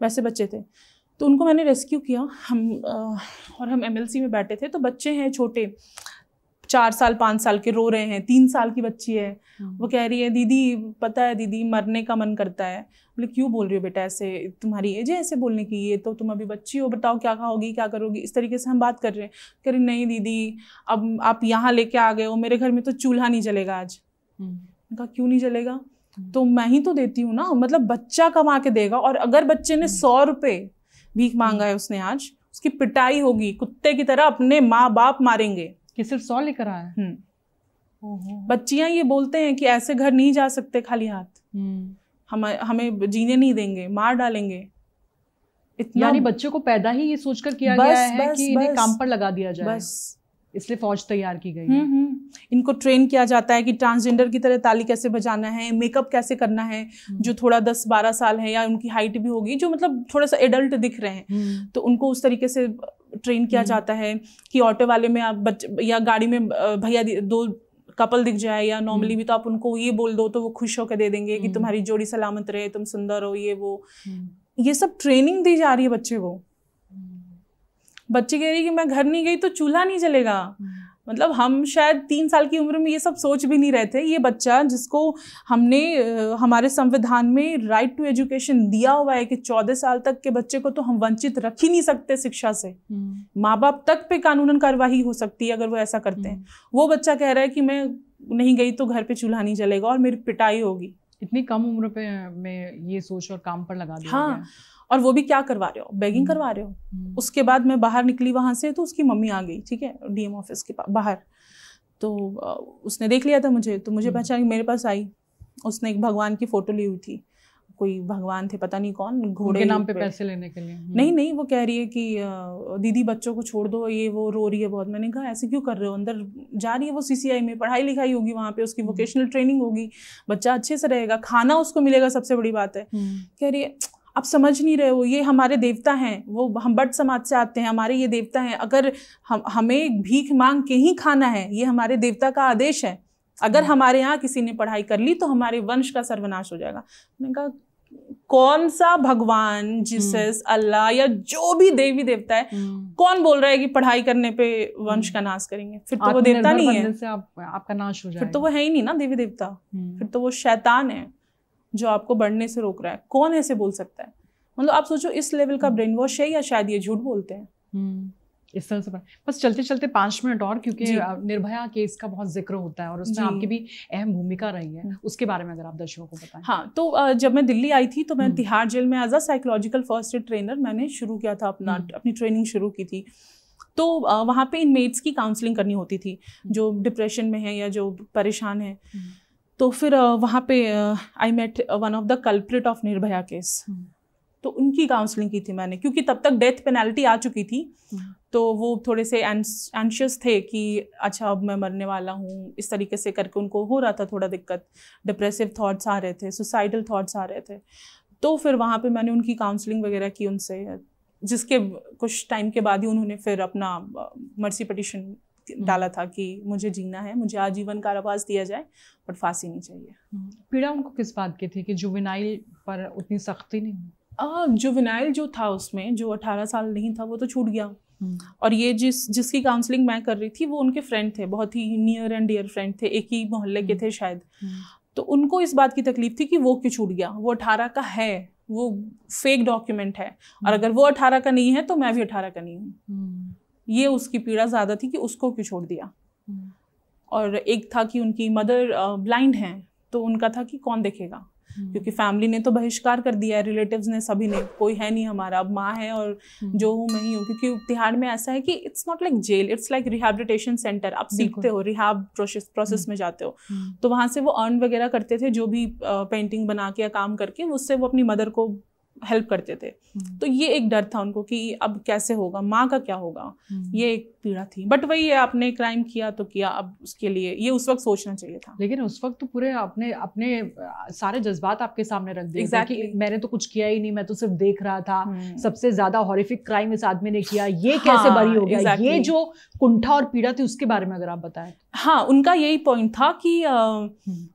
वैसे बच्चे थे। तो उनको मैंने रेस्क्यू किया, हम MLC में बैठे थे। तो बच्चे हैं छोटे, 4 साल 5 साल के, रो रहे हैं। 3 साल की बच्ची है, वो कह रही है दीदी पता है दीदी मरने का मन करता है। बोले क्यों बोल रही हो बेटा ऐसे, तुम्हारी एज है ऐसे बोलने की, ये तो तुम अभी बच्ची हो, बताओ क्या खाओगी क्या करोगी, इस तरीके से हम बात कर रहे हैं। कह रही नहीं दीदी अब आप यहाँ लेके आ गए हो, मेरे घर में तो चूल्हा नहीं जलेगा आज। कहा क्यों नहीं जलेगा, तो मैं ही तो देती हूँ ना, मतलब बच्चा कमा के देगा। और अगर बच्चे ने 100 रुपये भीख मांगा है उसने आज, उसकी पिटाई होगी, कुत्ते की तरह अपने माँ बाप मारेंगे कि सिर्फ 100 लेकर आया है। बच्चियां ये बोलते हैं कि ऐसे घर नहीं जा सकते खाली हाथ, हमें जीने नहीं देंगे, मार डालेंगे। इतना यानी बच्चों को पैदा ही ये सोचकर किया गया है कि इन्हें काम पर लगा दिया जाए, बस इसलिए फौज तैयार की गई है। इनको ट्रेन किया जाता है कि ट्रांसजेंडर की तरह ताली कैसे बजाना है, मेकअप कैसे करना है, जो थोड़ा 10-12 साल है या उनकी हाइट भी होगी, जो मतलब थोड़ा सा एडल्ट दिख रहे हैं, तो उनको उस तरीके से ट्रेन किया जाता है कि ऑटो वाले में आप या गाड़ी में भैया 2 कपल दिख जाए, या नॉर्मली भी तो आप उनको ये बोल दो तो वो खुश होकर दे देंगे कि तुम्हारी जोड़ी सलामत रहे, तुम सुंदर हो, ये वो। ये सब ट्रेनिंग दी जा रही है बच्चे को। बच्चे कह रही है कि मैं घर नहीं गई तो चूल्हा नहीं जलेगा। मतलब हम शायद 3 साल की उम्र में ये सब सोच भी नहीं रहे थे। ये बच्चा जिसको हमने हमारे संविधान में राइट टू एजुकेशन दिया हुआ है कि 14 साल तक के बच्चे को तो हम वंचित रख ही नहीं सकते शिक्षा से, माँ बाप तक पे कानूनन कार्यवाही हो सकती है अगर वो ऐसा करते हैं। वो बच्चा कह रहा है कि मैं नहीं गई तो घर पे चूल्हा नहीं जलेगा और मेरी पिटाई होगी। इतनी कम उम्र पे में ये सोच और काम पर लगा दिया। हाँ, और वो भी क्या करवा रहे हो, बेगिंग करवा रहे हो। उसके बाद मैं बाहर निकली वहाँ से, तो उसकी मम्मी आ गई, ठीक है, DM ऑफिस के बाहर। तो उसने देख लिया था मुझे, तो मुझे पहचान मेरे पास आई। उसने एक भगवान की फोटो ली हुई थी, कोई भगवान थे पता नहीं कौन, घोड़े के नाम पे पैसे लेने के लिए। नहीं, वो कह रही है कि दीदी बच्चों को छोड़ दो, ये वो रो रही है बहुत। मैंने कहा ऐसे क्यों कर रहे हो, अंदर जा रही है वो CCI में, पढ़ाई लिखाई होगी वहाँ पे, उसकी वोकेशनल ट्रेनिंग होगी, बच्चा अच्छे से रहेगा, खाना उसको मिलेगा, सबसे बड़ी बात है। कह रही है आप समझ नहीं रहे हो, ये हमारे देवता हैं, वो हम बट समाज से आते हैं, हमारे ये देवता हैं, अगर हमें भीख मांग के ही खाना है, ये हमारे देवता का आदेश है, अगर हमारे यहाँ किसी ने पढ़ाई कर ली तो हमारे वंश का सर्वनाश हो जाएगा। मैंने कहा कौन सा भगवान, जीसस, अल्लाह या जो भी देवी देवता है, कौन बोल रहा है कि पढ़ाई करने पे वंश का नाश करेंगे? फिर तो वो देवता नहीं है, आपका नाश हो जाएगा। फिर तो वो है ही नहीं ना देवी देवता, फिर तो वो शैतान है जो आपको बढ़ने से रोक रहा है। कौन ऐसे बोल सकता है? मतलब आप सोचो इस लेवल का ब्रेन वॉश है, या शायद ये झूठ बोलते हैं। इस तरह से बस चलते चलते 5 मिनट और, क्योंकि निर्भया केस का बहुत जिक्र होता है और उसमें आपकी भी अहम भूमिका रही है, उसके बारे में अगर आप दर्शकों को बताएं। हाँ, तो जब मैं दिल्ली आई थी तो मैं तिहाड़ जेल में as a psychological first aid trainer मैंने शुरू किया था, अपनी ट्रेनिंग शुरू की थी। तो वहाँ पे इनमेट्स की काउंसलिंग करनी होती थी जो डिप्रेशन में है या जो परेशान है। तो फिर वहाँ पे I met one of the culprit of Nirbhaya case, तो उनकी काउंसलिंग की थी मैंने, क्योंकि तब तक डेथ पेनल्टी आ चुकी थी। तो वो थोड़े से एंशियस थे कि अच्छा अब मैं मरने वाला हूँ, इस तरीके से करके उनको हो रहा था थोड़ा दिक्कत, डिप्रेसिव थॉट्स आ रहे थे, सुसाइडल थॉट्स आ रहे थे। तो फिर वहाँ पे मैंने उनकी काउंसलिंग वगैरह की उनसे, जिसके कुछ टाइम के बाद ही उन्होंने फिर अपना मर्सी पिटिशन डाला था कि मुझे जीना है, मुझे आजीवन कारावास दिया जाए पर फांसी नहीं चाहिए। पीड़ा उनको किस बात की थी कि जुवेनाइल पर उतनी सख्ती नहीं? जुवेनाइल जो था उसमें, जो 18 साल नहीं था वो तो छूट गया, और ये जिसकी काउंसलिंग मैं कर रही थी वो उनके फ्रेंड थे, बहुत ही नियर एंड डियर फ्रेंड थे, एक ही मोहल्ले के थे शायद। तो उनको इस बात की तकलीफ थी कि वो क्यों छूट गया, वो 18 का है, वो फेक डॉक्यूमेंट है, और अगर वो 18 का नहीं है तो मैं भी 18 का नहीं हूँ। ये उसकी पीड़ा ज़्यादा थी कि उसको क्यों छोड़ दिया। और एक था कि उनकी मदर ब्लाइंड हैं, तो उनका था कि कौन देखेगा, क्योंकि फैमिली ने तो बहिष्कार कर दिया है, रिलेटिव्स ने, सभी ने, कोई है नहीं हमारा, अब माँ है और जो हूँ मैं ही हूँ। क्योंकि तिहाड़ में ऐसा है कि it's not like jail, it's like rehabilitation centre. आप सीखते हो, रिहैब प्रोसेस में जाते हो। तो वहाँ से वो अर्न वगैरह करते थे, जो भी पेंटिंग बना के या काम करके, उससे वो अपनी मदर को हेल्प करते थे। तो ये एक डर था उनको कि अब कैसे होगा, माँ का क्या होगा, ये एक पीड़ा थी। बट वही है, आपने क्राइम किया तो किया, अब उसके लिए ये उस वक्त सोचना चाहिए था। लेकिन उस वक्त तो पूरे आपने अपने सारे जज्बात आपके सामने रख दिए। Exactly. कि मैंने तो कुछ किया ही नहीं, मैं तो सिर्फ देख रहा था, सबसे ज्यादा हॉरिफिक क्राइम इस आदमी ने किया, ये कैसे बरी हो गया। exactly. ये जो कुंठा और पीड़ा थी उसके बारे में अगर आप बताएं। हाँ, उनका यही पॉइंट था कि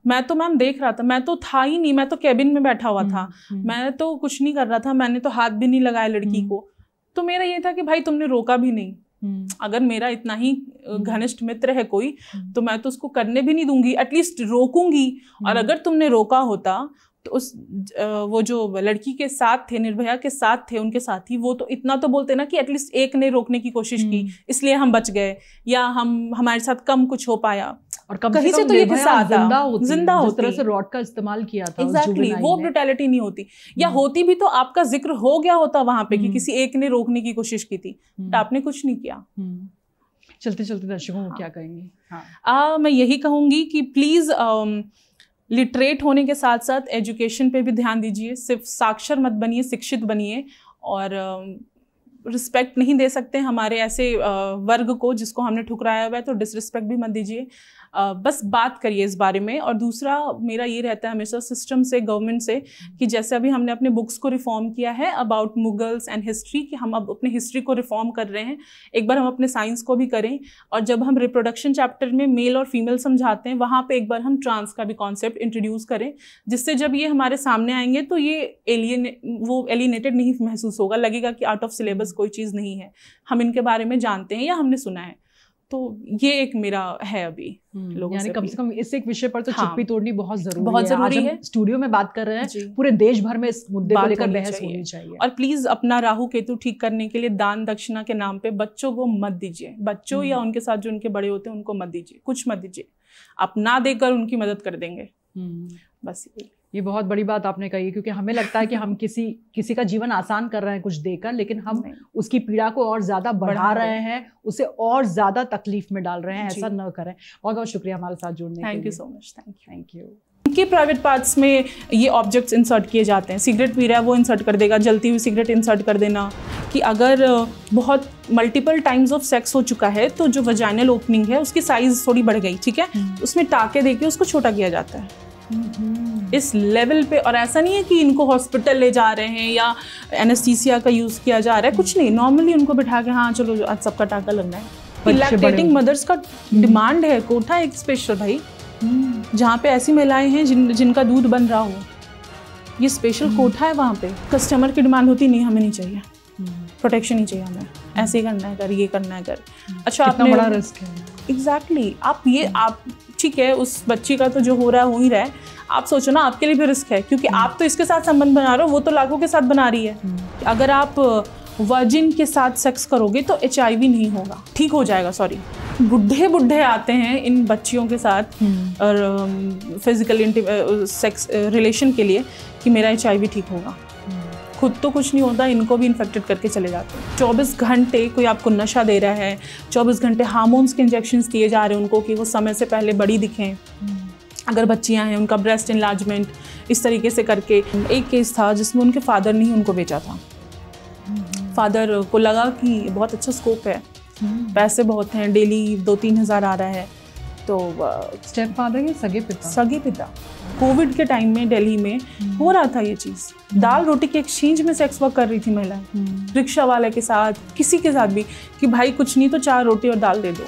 मैं तो मैम देख रहा था, मैं तो था ही नहीं, मैं तो कैबिन में बैठा हुआ था, मैं तो कुछ नहीं कर रहा था, मैंने तो हाथ भी नहीं लगाया लड़की को। तो मेरा ये था कि भाई तुमने रोका भी नहीं। अगर मेरा इतना ही घनिष्ठ मित्र है कोई, तो मैं तो उसको करने भी नहीं दूंगी, एटलीस्ट रोकूंगी। और अगर तुमने रोका होता तो उस वो जो लड़की के साथ थे, निर्भया के साथ थे, उनके साथी, वो तो इतना तो बोलते ना कि एटलीस्ट एक ने रोकने की कोशिश की, इसलिए हम बच गए, या हमारे साथ कम कुछ हो पाया। और कहीं से तो ये किस्सा आता, जिंदा होती, जिस तरह से रॉड का इस्तेमाल किया था। एग्जैक्टली, वो ब्रुटैलिटी नहीं होती, या होती भी तो आपका जिक्र हो गया होता वहां पे कि किसी एक ने रोकने की कोशिश की थी, तो आपने कुछ नहीं किया। चलते चलते दर्शकों को क्या कहेंगे? मैं यही कहूंगी कि प्लीज लिटरेट होने के साथ साथ एजुकेशन पे भी ध्यान दीजिए। सिर्फ साक्षर मत बनिए, शिक्षित बनिए। और रिस्पेक्ट नहीं दे सकते हमारे ऐसे वर्ग को जिसको हमने ठुकराया हुआ है, तो डिसरिस्पेक्ट भी मत दीजिए। बस बात करिए इस बारे में। और दूसरा मेरा ये रहता है हमेशा सिस्टम से, गवर्नमेंट से, कि जैसे अभी हमने अपने बुक्स को रिफॉर्म किया है अबाउट मुगल्स एंड हिस्ट्री, कि हम अब अपने हिस्ट्री को रिफॉर्म कर रहे हैं, एक बार हम अपने साइंस को भी करें। और जब हम रिप्रोडक्शन चैप्टर में मेल और फीमेल समझाते हैं, वहाँ पे एक बार हम ट्रांस का भी कॉन्सेप्ट इंट्रोड्यूस करें, जिससे जब ये हमारे सामने आएंगे तो ये एलिनेटेड नहीं महसूस होगा, लगेगा कि आउट ऑफ सिलेबस कोई चीज़ नहीं है, हम इनके बारे में जानते हैं या हमने सुना है। तो ये एक मेरा है अभी लोगों यानी कम से कम इस एक विषय पर तो हाँ, चुप्पी तोड़नी बहुत जरूरी है। आज हम स्टूडियो में बात कर रहे हैं, पूरे देश भर में इस मुद्दे को लेकर बहस होनी चाहिए। और प्लीज अपना राहु केतु ठीक करने के लिए दान दक्षिणा के नाम पे बच्चों को मत दीजिए। बच्चों या उनके साथ जो उनके बड़े होते हैं उनको मत दीजिए, कुछ मत दीजिए। आप ना देकर उनकी मदद कर देंगे, बस। ये बहुत बड़ी बात आपने कही, क्योंकि हमें लगता है कि हम किसी का जीवन आसान कर रहे हैं कुछ देकर, लेकिन हम उसकी पीड़ा को और ज्यादा बढ़ा रहे हैं, उसे और ज्यादा तकलीफ में डाल रहे हैं। ऐसा न करें। बहुत बहुत शुक्रिया हमारे साथ जुड़ने के लिए। Thank you so much. Thank you. उनके प्राइवेट पार्ट्स में ये ऑब्जेक्ट्स इंसर्ट किए जाते हैं। सिगरेट पी रहा है वो इंसर्ट कर देगा, जलती हुई सिगरेट इंसर्ट कर देना। कि अगर बहुत मल्टीपल टाइम्स ऑफ सेक्स हो चुका है तो जो वजाइनल ओपनिंग है उसकी साइज थोड़ी बढ़ गई, ठीक है, उसमें टाके देके उसको छोटा किया जाता है इस लेवल पे। और ऐसा नहीं है कि इनको हॉस्पिटल ले जा रहे हैं या एनेस्थीसिया का यूज किया जा रहा है, कुछ नहीं, नॉर्मली उनको बिठा के हाँ चलो आज सबका टाका लगना है। लैक्टेटिंग मदर्स का डिमांड है, कोटा एक स्पेशल भाई, जहाँ पे ऐसी महिलाएं हैं जिनका दूध बन रहा हो, ये स्पेशल कोटा है वहाँ पे। कस्टमर की डिमांड होती नहीं, हमें नहीं चाहिए, प्रोटेक्शन ही चाहिए हमें, ऐसे ही करना है कर, ये करना है कर। अच्छा, आपने बड़ा रिस्क है। एग्जैक्टली, आप ठीक है, उस बच्ची का तो जो हो रहा है हो ही रहा है, आप सोचो ना आपके लिए भी रिस्क है, क्योंकि आप तो इसके साथ संबंध बना रहे हो, वो तो लाखों के साथ बना रही है। अगर आप वर्जिन के साथ सेक्स करोगे तो HIV नहीं होगा, ठीक हो जाएगा, सॉरी। बुढ़े आते हैं इन बच्चियों के साथ और फिजिकल सेक्स रिलेशन के लिए कि मेरा HIV ठीक होगा, खुद तो कुछ नहीं होता, इनको भी इन्फेक्टेड करके चले जाते हैं। 24 घंटे कोई आपको नशा दे रहा है, 24 घंटे हार्मोन्स के इंजेक्शंस दिए जा रहे हैं उनको कि वो समय से पहले बड़ी दिखें। अगर बच्चियां हैं उनका ब्रेस्ट इनलार्जमेंट इस तरीके से करके। एक केस था जिसमें उनके फादर ने ही उनको बेचा था। फादर को लगा कि बहुत अच्छा स्कोप है, पैसे बहुत हैं, डेली 2-3 हज़ार आ रहा है, तो स्टेप फादर या सगे पिता। कोविड के टाइम में दिल्ली में हो रहा था ये चीज़, दाल रोटी के एक्सचेंज में सेक्स वर्क कर रही थी महिलाएं, रिक्शा वाले के साथ, किसी के साथ भी, कि भाई कुछ नहीं तो 4 रोटी और दाल दे दो।